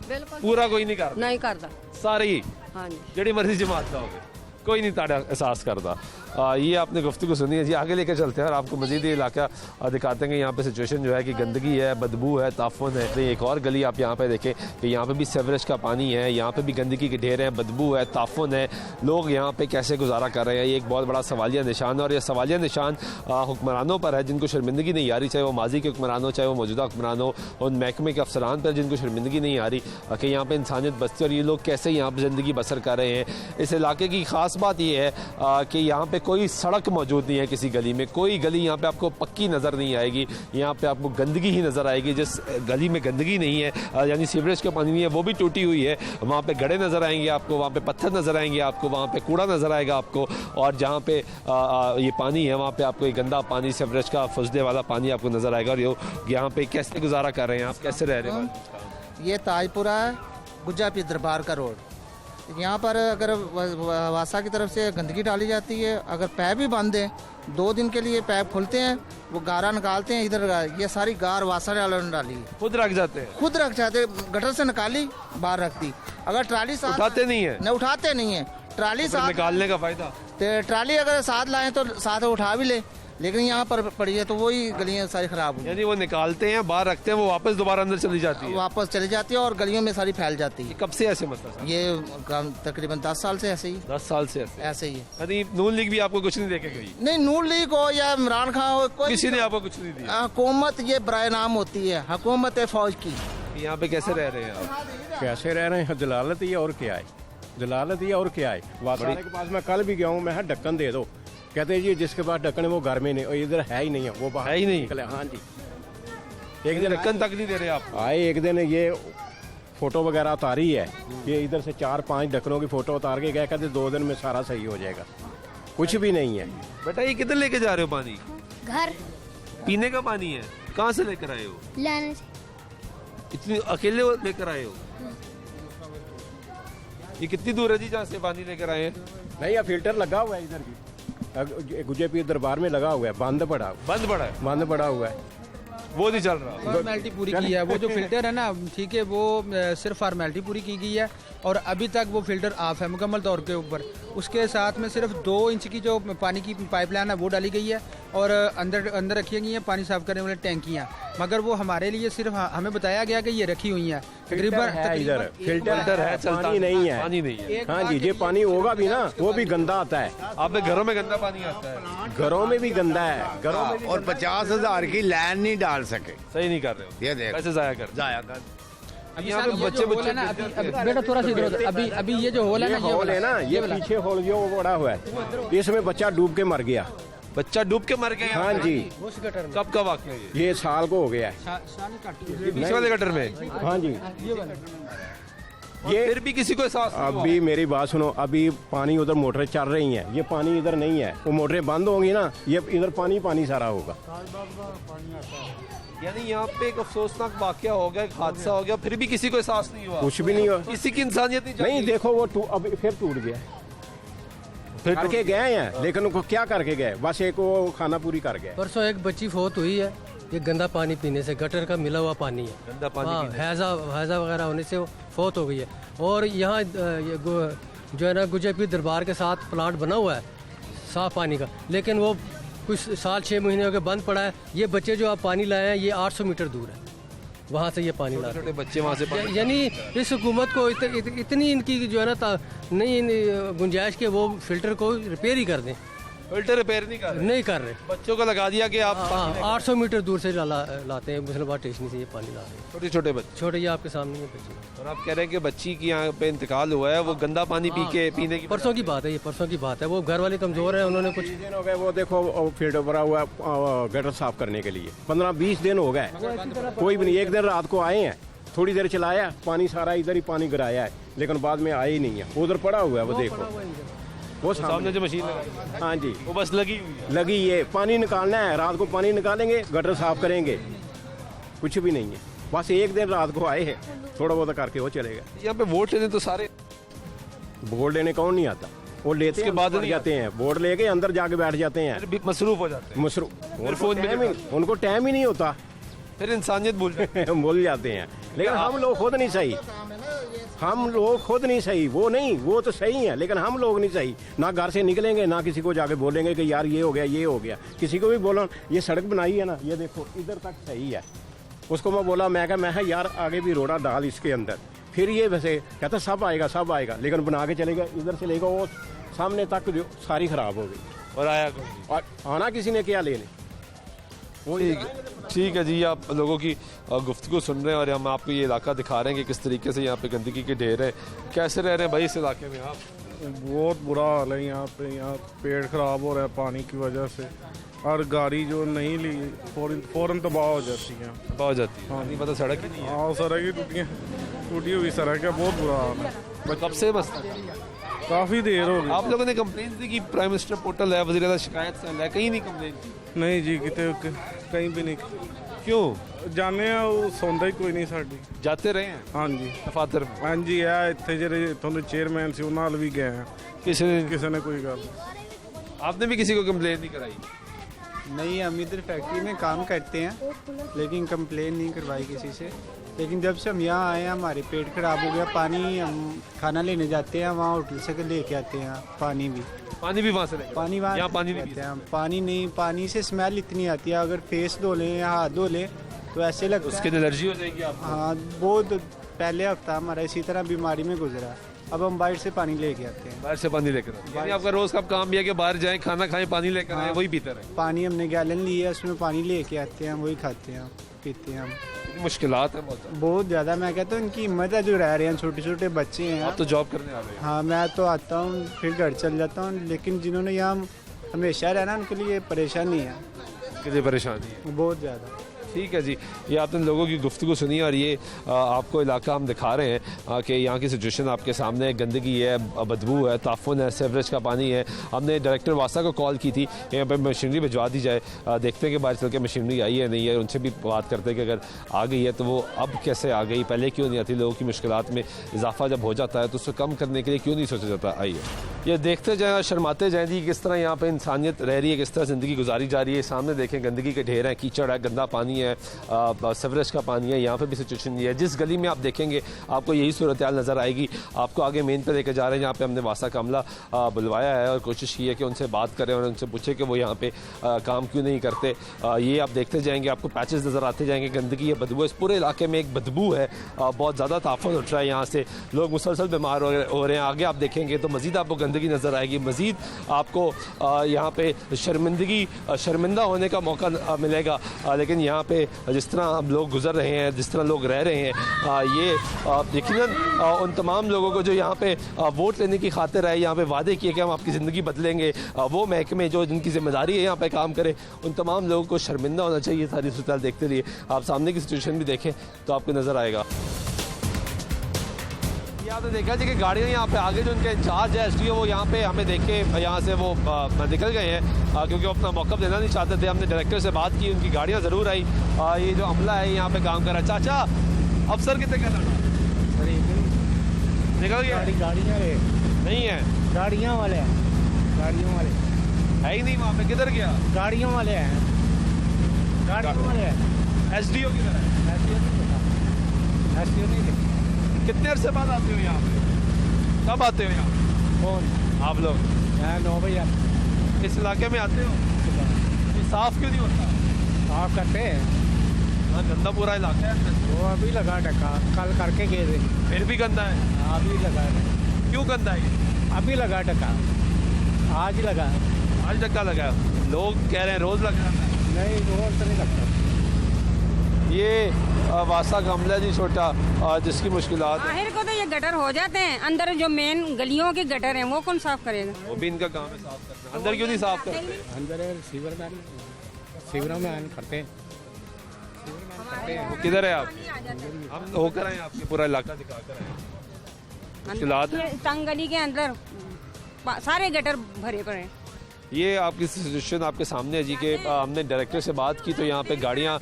बिल्कुल। पूरा कोई नहीं करता? नहीं करता। सारे ही? हाँ जी। जेड़ी मर्जी जमात का होवे, कोई नहीं ताड़ा एहसास करता। ये आपने गुफ्तगू सुनी है जी। आगे लेकर चलते हैं और आपको मज़ीद ये इलाका दिखाते हैं कि यहाँ पे सिचुएशन जो है कि गंदगी है, बदबू है, ताफुन है। तो एक और गली आप यहाँ पे देखें कि यहाँ पे भी सीवरेज का पानी है, यहाँ पे भी गंदगी के ढेर हैं, बदबू है, ताफुन है। लोग यहाँ पे कैसे गुजारा कर रहे हैं, ये एक बहुत बड़ा सवालिया निशान है। और ये सवालिया निशान हुक्मरानों पर है जिनको शर्मिंदगी नहीं आ रही, चाहे वो माजी के हुक्मरान हो, चाहे वो मौजूदा हुक्मरान हो, उन महकमे के अफसरान पर जिनको शर्मिंदगी नहीं आ रही कि यहाँ पे इंसानियत बसती और ये लोग कैसे यहाँ पर ज़िंदगी बसर कर रहे हैं। इस इलाके की ख़ास बात ये है कि यहाँ पे कोई सड़क मौजूद नहीं है, किसी गली में कोई गली यहाँ पे आपको पक्की नज़र नहीं आएगी। यहाँ पे आपको गंदगी ही नज़र आएगी। जिस गली में गंदगी नहीं है यानी सीवरेज का पानी नहीं है वो भी टूटी हुई है, वहाँ पे गड्ढे नज़र आएंगे आपको, वहाँ पे पत्थर नज़र आएंगे आपको, वहाँ पे कूड़ा नज़र आएगा आपको। और जहाँ पे ये पानी है वहाँ पे आपको ये गंदा पानी, सीवरेज का फुसदे वाला पानी आपको नज़र आएगा। और यहाँ पे कैसे गुजारा कर रहे हैं आप, कैसे रह रहे हैं? ये ताजपुरा है, गुज्जापीर दरबार का रोड। यहाँ पर अगर वासा की तरफ से गंदगी डाली जाती है, अगर पैप भी बंद है 2 दिन के लिए पैप खुलते हैं, वो गारा निकालते हैं इधर। ये सारी गार वासा वालों ने डाली, खुद रख जाते हैं, खुद रख जाते, गटर से निकाली बाहर रख दी। अगर ट्राली साथ उठाते नहीं है, न उठाते नहीं है ट्राली साथ निकालने का फायदा। तो ट्राली अगर साथ लाएं तो साथ उठा भी ले, लेकिन यहाँ पर पड़ी है तो वही गलियाँ सारी खराब हुई। यानी वो निकालते हैं, बाहर रखते हैं, वो वापस दोबारा अंदर चली जाती है, वापस चली जाती है और गलियों में सारी फैल जाती है। कब से ऐसे मसला? ये तकरीबन 10 साल से ऐसे ही। 10 साल से ऐसे ही। यानी नून लीग भी आपको कुछ नहीं देके गई? नहीं, नून लीग हो या इमरान खान हो, कोई किसी ने आपको कुछ नहीं दिया। हुकूमत ये बराए नाम होती है, हुकूमत फौज की। यहाँ पे कैसे रह रहे हैं आप? कैसे रह रहे हैं? जलालत ही और क्या है, जलालत ही और क्या है। वासाने के पास मैं कल भी गया हूँ, मैं ढक्कन दे दो, कहते हैं जी जिसके पास ढक्कन है वो घर में नहीं, और इधर है ही नहीं है, वो बाहर है ही नहीं निकले। हाँ जी, एक दिन ढक्कन तक नहीं दे रहे आप? आए एक दिन ये फोटो वगैरह उतारी है, ये इधर से 4-5 ढक्कनों की फोटो उतार के गए, कहते 2 दिन में सारा सही हो जाएगा। कुछ भी नहीं है। बेटा ये किधर लेके जा रहे हो पानी? घर। पीने का पानी है, कहाँ से लेकर आए हो? लाने से। इतनी अकेले लेकर आए हो? ये कितनी दूर है जी जहाँ से पानी लेकर आए हैं? नहीं, ये फिल्टर लगा हुआ है इधर की, गुज्जापीर दरबार में लगा हुआ है, बंद पड़ा हुआ है, वो नहीं चल रहा। फॉर्मेलिटी पूरी की है, वो जो फिल्टर है ना, ठीक है, वो सिर्फ फॉर्मेलिटी पूरी की गई है और अभी तक वो फिल्टर ऑफ है मुकम्मल तौर के ऊपर। उसके साथ में सिर्फ 2 इंच की जो पानी की पाइपलाइन है वो डाली गई है और अंदर रखी गई हैं पानी साफ करने वाली टैंकियाँ, मगर वो हमारे लिए सिर्फ हमें बताया गया कि ये रखी हुई हैं। तकरीबन फिल्टर है, पानी नहीं है। हाँ जी, ये पानी होगा भी ना वो भी गंदा आता है। आपके घरों में गंदा पानी आता है? घरों में भी गंदा है, घरों में। और 50,000 की लाइन नहीं डाल सके। सही नहीं कर रहे हो, ये देख पैसे जाया कर। अभी यहाँ पे बच्चे बेटा थोड़ा सा इधर, अभी ये जो होल है ना, ये पीछे होल जो बड़ा हुआ है, इसमें बच्चा डूब के मर गया। बच्चा डूब के मर गया? हाँ जी। कब का वाक़या है ये? साल को हो गया है, पीछे वाले गटर में। हाँ जी। ये फिर भी किसी को एहसास? अभी मेरी बात सुनो, अभी पानी उधर मोटरें चल रही हैं, ये पानी इधर नहीं है, वो मोटरें बंद होंगी ना, ये इधर पानी सारा होगा। यानी यहाँ पे एक अफसोसनाक वाक़या हो गया, एक हादसा हो गया, फिर भी किसी को एहसास नहीं हुआ? कुछ भी नहीं हुआ, किसी की इंसानियत नहीं। देखो वो अब फिर टूट गया, फिर करके गए हैं, लेकिन उनको क्या करके गए, बस एक वो खाना पूरी कर गए। परसों एक बच्ची फौत हुई है, ये गंदा पानी पीने से, गटर का मिला हुआ पानी है, गंदा पानी, हैजा वगैरह होने से फौत हो गई है। और यहाँ जो है ना गुज्जापीर दरबार के साथ प्लांट बना हुआ है साफ पानी का, लेकिन वो कुछ साल 6 महीने हो गए बंद पड़ा है। ये बच्चे जो आप पानी लाए हैं ये 800 मीटर दूर है, वहाँ से ये पानी ला रहे हैं बच्चे वहाँ से। यानी इस हुकूमत को इतनी इनकी जो है ना नहीं गुंजाइश के वो फिल्टर को रिपेयर ही कर दें। फिल्टर रिपेयर नहीं कर रहे, बच्चों को लगा दिया कि आप 800 मीटर दूर से लाते हैं मुसलमान स्टेशन से ये पानी ला रहे हैं। छोटे बच्चे, छोटे, ये आपके सामने है बच्ची। और आप कह रहे हैं कि बच्ची की यहाँ पे इंतकाल हुआ है, वो गंदा पानी पी के पीने की? परसों की बात है, ये परसों की बात है। वो घर वाले कमजोर है, उन्होंने कुछ दिन हो गए, वो देखो फिल्टर भरा हुआ गटर साफ करने के लिए 15-20 दिन हो गए, कोई भी नहीं। एक दिन रात को आए हैं, थोड़ी देर चलाया, पानी सारा इधर ही पानी गिराया है, लेकिन बाद में आया ही नहीं है, उधर पड़ा हुआ है, वो देखो वो सामने जो मशीन है। हाँ जी, वो बस लगी हुई है, लगी है। पानी निकालना है, रात को पानी निकालेंगे, गटर साफ करेंगे, कुछ भी नहीं है। बस एक दिन रात को आए हैं, थोड़ा बहुत करके वो चलेगा। यहाँ पे वोट लेने तो सारे वोट लेने कौन नहीं आता, वो लेते के बाद जाते हैं, वोट लेके अंदर जाके बैठ जाते हैं, मसरूफ हो जाते हैं। उनको टाइम ही नहीं होता, फिर इंसानियत भूल जाते हैं। लेकिन हम लोग खुद नहीं सही। हम लोग खुद नहीं सही, वो नहीं, वो तो सही है, लेकिन हम लोग नहीं सही। ना घर से निकलेंगे, ना किसी को जाके बोलेंगे कि यार ये हो गया, ये हो गया। किसी को भी बोला ये सड़क बनाई है ना, ये देखो इधर तक सही है, उसको मैं बोला, मैं कहा यार आगे भी रोड़ा डाल इसके अंदर, फिर ये वैसे कहता सब आएगा, लेकिन बना के चलेगा, इधर से लेगा वो सामने तक जो सारी खराब हो गई। और आया और आना किसी ने क्या लेने। ठीक है जी, आप लोगों की गुफ्तगू सुन रहे हैं और हम आपको ये इलाका दिखा रहे हैं कि किस तरीके से यहाँ पे गंदगी के ढेर है। कैसे रह रहे हैं भाई इस इलाके में आप? बहुत बुरा हाल है यहाँ पे। यहाँ पेड़ खराब हो रहा है पानी की वजह से, और गाड़ी जो नहीं ली फौरन तबाह हो जाती है। तबाह हो जाती है? हाँ, नहीं पता सड़क ही नहीं है। हाँ, सड़क ही टूटी हुई सड़क है, बहुत बुरा हाल है। कब से बस काफ़ी देर हो गई। आप लोगों ने कंप्लेन दी कि प्राइम मिनिस्टर पोर्टल है, वज़ीर आला शिकायत से है, कहीं नहीं कंप्लेन की? नहीं जी, कितने कहीं भी नहीं। क्यों जाने वो सुनता ही कोई नहीं साड़ी। जाते रहे हैं? हाँ जी, दफातर में। हाँ जी, है इतने ਜਿਹੜੇ इतों के चेयरमैन से उन्होंने भी गए हैं, किसी ने कोई गल। आपने भी किसी को कंप्लेन नहीं कराई? नहीं, हम इधर फैक्ट्री में काम करते हैं, लेकिन कंप्लेन नहीं करवाई किसी से। लेकिन जब से हम यहाँ आए हैं हमारे पेट खराब हो गया। पानी हम खाना लेने जाते हैं, वहाँ होटल से लेके आते हैं, पानी भी वहाँ से पानी वहाँ यहाँ पानी नहीं हम पानी नहीं, पानी से स्मेल इतनी आती है, अगर फेस धो लें या हाथ धो लें तो ऐसे लगता है उसके एलर्जी हो जाएगी आपको। हाँ, बहुत पहले हफ्ता हमारा इसी तरह बीमारी में गुजरा। अब हम बाहर से पानी लेके आते हैं। बाहर से पानी लेकर आते हैं? आपका रोज का काम भी है कि बाहर जाएं, खाना खाएं, पानी लेकर आएं, वही पीते रहें? पानी हमने गैलन ली है, उसमें पानी लेके आते हैं, वही खाते हैं, पीते हैं हम। मुश्किलात है बहुत ज़्यादा। मैं कहता हूँ इनकी हिम्मत है जो रह रहे हैं, छोटे छोटे बच्चे हैं। आप तो जॉब करने आ रहे हैं? हाँ, मैं तो आता हूँ फिर घर चल जाता हूँ, लेकिन जिन्होंने यहाँ हमेशा रहना उनके लिए परेशानी है। के लिए परेशानी है बहुत ज़्यादा। ठीक है जी, ये आपने लोगों की गुफ्तगू सुनी और ये आपको इलाका हम दिखा रहे हैं कि यहाँ की सिचुएशन आपके सामने है। गंदगी है, बदबू है, ताफुन है, सेवरेज का पानी है। हमने डायरेक्टर वासा को कॉल की थी यहाँ पर मशीनरी भिजवा दी जाए। देखते हैं कि बाहर चल के मशीनरी आई है नहीं है, उनसे भी बात करते हैं कि अगर आ गई है तो वो अब कैसे आ गई, पहले क्यों नहीं आती। लोगों की मुश्किलात में इजाफा जब हो जाता है तो उसको कम करने के लिए क्यों नहीं सोचा जाता। आइए ये देखते जाएँ, शर्माते जाएँ जी किस तरह यहाँ पर इंसानियत रह रही है, किस तरह ज़िंदगी गुजारी जा रही है। सामने देखें गंदगी के ढेर हैं, कीचड़ है, गंदा पानी है, सेवरेज का पानी है। यहाँ पे भी सिचुएशन ये है। जिस गली में आप देखेंगे आपको यही सूरत हाल नज़र आएगी। आपको आगे मेन पे लेकर जा रहे हैं जहाँ पे हमने वासा का अमला बुलवाया है और कोशिश की है कि उनसे बात करें और उनसे पूछे कि वो यहाँ पे काम क्यों नहीं करते। ये आप देखते जाएंगे, आपको पैचेस नज़र आते जाएंगे। गंदगी है, बदबू, इस पूरे इलाके में एक बदबू है, बहुत ज़्यादा ताफुन उठ रहा है। यहाँ से लोग मुसलसल बीमार हो रहे हैं। आगे आप देखेंगे तो मज़ीद आपको गंदगी नज़र आएगी, मज़ीद आपको यहाँ पे शर्मिंदा होने का मौका मिलेगा। लेकिन यहाँ पे जिस तरह हम लोग गुजर रहे हैं, जिस तरह लोग रह रहे हैं, ये यकीनन उन तमाम लोगों को जो यहाँ पे वोट लेने की खातिर आए, यहाँ पे वादे किए कि हम आपकी ज़िंदगी बदलेंगे, वो महकमे जो जिनकी जिम्मेदारी है यहाँ पे काम करें, उन तमाम लोगों को शर्मिंदा होना चाहिए सारी सूरत देखते रहिए। आप सामने की सिचुएशन भी देखें तो आपको नज़र आएगा। आपने देखा जी कि गाड़ियाँ यहाँ पे आगे जो उनके इंचार्ज है एसडीओ, वो यहाँ पे हमें देख के यहाँ से वो निकल गए हैं क्योंकि वो अपना मौक़िफ़ देना नहीं चाहते थे। हमने डायरेक्टर से बात की, उनकी गाड़ियाँ ज़रूर आई। ये जो अमला है यहाँ पे काम कर रहा है। चाचा अफसर कितने का निकल गया? गाड़ियाँ नहीं है, गाड़ियाँ वाले हैं, गाड़ियों वाले है ही नहीं वहाँ पे। किधर गया? गाड़ियों वाले हैं, गाड़ियों वाले हैं। एसडीओ किधर है? एसडीओ नहीं। कितने अरसे बाद आते हो यहाँ पे? कब आते हो यहाँ? कौन? आप लोग? 9 बजे। इस इलाके में आते हो? ये साफ क्यों नहीं होता? साफ करते हैं। हाँ, गंदा पूरा इलाका है। वो अभी लगा ढका, कल करके गए थे। फिर भी गंदा है? अभी लगा। क्यों गंदा है? अभी लगा ढका, आज ही लगा। आज ढक्का लगा? लोग कह रहे हैं रोज लग जाता है। नहीं, रोज तो नहीं लगता। ये वासा का अमला जी छोटा, जिसकी मुश्किलात है। आखिर को तो ये गटर हो जाते हैं, अंदर जो मेन गलियों के गटर हैं वो कौन साफ करेगा? वो भी इनका काम है साफ करना। अंदर क्यों नहीं साफ करते? अंदर सीवरों में करते हैं। किधर है आप? हम होकर आए आपके पूरा इलाका दिखा कर आए। मुश्किलात है। तंग गली के अंदर सारे गटर भरे पड़े हैं। ये आपकी सिचुएशन आपके सामने है जी कि हमने डायरेक्टर से बात की तो यहाँ पे गाड़ियाँ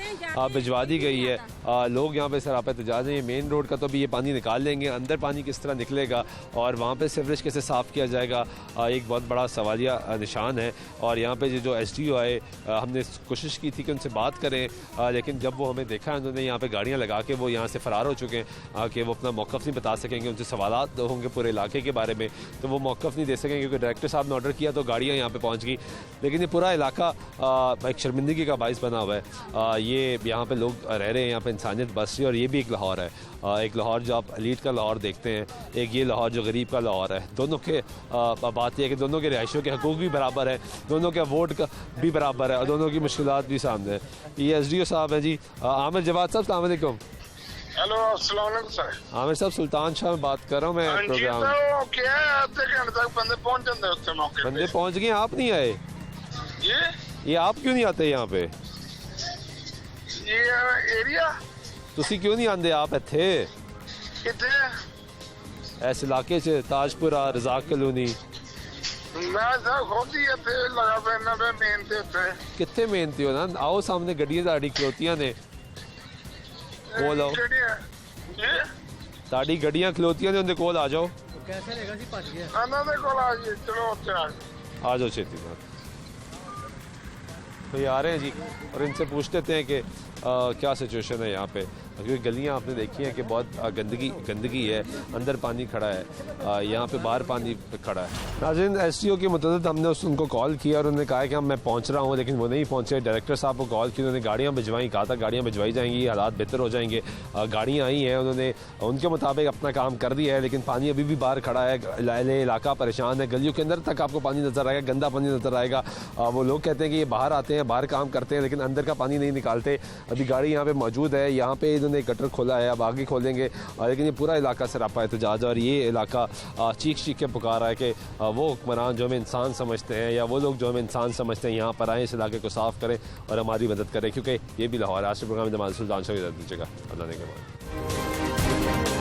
भिजवा दी गई है। लोग यहाँ पे सरापा एहतजाज हैं। ये मेन रोड का तो भी ये पानी निकाल लेंगे, अंदर पानी किस तरह निकलेगा और वहाँ पे सीवरेज कैसे साफ़ किया जाएगा, एक बहुत बड़ा सवालिया निशान है। और यहाँ पे जो SDO आए, हमने कोशिश की थी कि उनसे बात करें, लेकिन जब वो हमें देखा उन्होंने यहाँ पे गाड़ियाँ लगा के वो यहाँ से फ़रार हो चुके हैं कि वो अपना मौक़िफ़ नहीं बता सकेंगे। उनसे सवालात होंगे पूरे इलाके के बारे में तो वो मौक़िफ़ नहीं दे सकेंगे, क्योंकि डायरेक्टर साहब ने ऑर्डर किया तो गाड़ियाँ यहाँ पे पहुँच गई। लेकिन ये पूरा इलाका एक शर्मिंदगी का बाइस बना हुआ है। ये यहाँ पे लोग रह रहे हैं, यहाँ पे इंसानियत बस रही है। और ये भी एक लाहौर है, एक लाहौर जो आप एलीट का लाहौर देखते हैं, एक ये लाहौर जो गरीब का लाहौर है। दोनों के बात यह है कि दोनों के रिहायशियों के हकूक़ भी बराबर है, दोनों के वोट का भी बराबर है और दोनों की मुश्किलात भी सामने है। ये SDO साहब हैं जी, आमिर जवाद साहब, अस्सलाम वालेकुम। हेलो, अस्सलाम वालेकुम सर। आमिर साहब, सुल्तान शाह में बात कर रहा हूँ मैं। प्रोग्राम क्या है, आधे घंटे तक बंदे पहुंच जाते हैं मौके पे। बंदे पहुंच गए, आप नहीं आए? ये आप क्यों नहीं आते यहाँ पे? ये एरिया तुसी क्यों नहीं आंदे? आप इत्थे कितने इस इलाके से ताजपुरा, रजाक कॉलोनी। मैं सर खुद ही इत्थे लगा पैना पे मेहनत उत्ते। कितने मेहनती हो ना, आओ सामने गड्डियां ताड़ी खलोतियां ने, कोल आओ। ताड़ी गड्डियां खलोतियां ने, उनके कोल आ जाओ। कैसे रहेगा जी, पहुंच गया आना दे कोल आ जी, चलो उत्ते आ जाओ छेती से। तो ये आ रहे हैं जी और इनसे पूछ लेते हैं कि क्या सिचुएशन है यहाँ पे, क्योंकि गलियाँ आपने देखी हैं कि बहुत गंदगी है, अंदर पानी खड़ा है, यहाँ पे बाहर पानी खड़ा है। नाज़रीन, SDO के मुतअद्दिद हमने उनको कॉल किया और उन्होंने कहा कि मैं पहुँच रहा हूँ, लेकिन वो नहीं पहुँचे। डायरेक्टर साहब को कॉल की, उन्होंने गाड़ियाँ भिजवाई, कहा था गाड़ियाँ भिजवाई जाएंगी, हालात बेहतर हो जाएंगे। गाड़ियाँ आई हैं, उन्होंने उनके मुताबिक अपना काम कर दिया है, लेकिन पानी अभी भी बाहर खड़ा है। इलाका परेशान है, गलियों के अंदर तक आपको पानी नज़र आएगा, गंदा पानी नज़र आएगा। वो लोग कहते हैं कि ये बाहर आते हैं, बाहर काम करते हैं, लेकिन अंदर का पानी नहीं निकालते। अभी गाड़ी यहाँ पे मौजूद है, यहाँ पे इन्होंने गटर खोला है, अब आगे खोलेंगे। लेकिन ये पूरा इलाका सरापा एहतजाज है और ये इलाका चीख के पुकार रहा है कि वो हुक्मरान जो हमें इंसान समझते हैं या वो लोग जो हमें इंसान समझते हैं यहाँ पर आएँ, इस इलाके को साफ़ करें और हमारी मदद करें, क्योंकि ये भी लाहौर। आज के प्रोग्राम में सुल्तान शाह दीजिएगा। अल्लाह ने के बाद।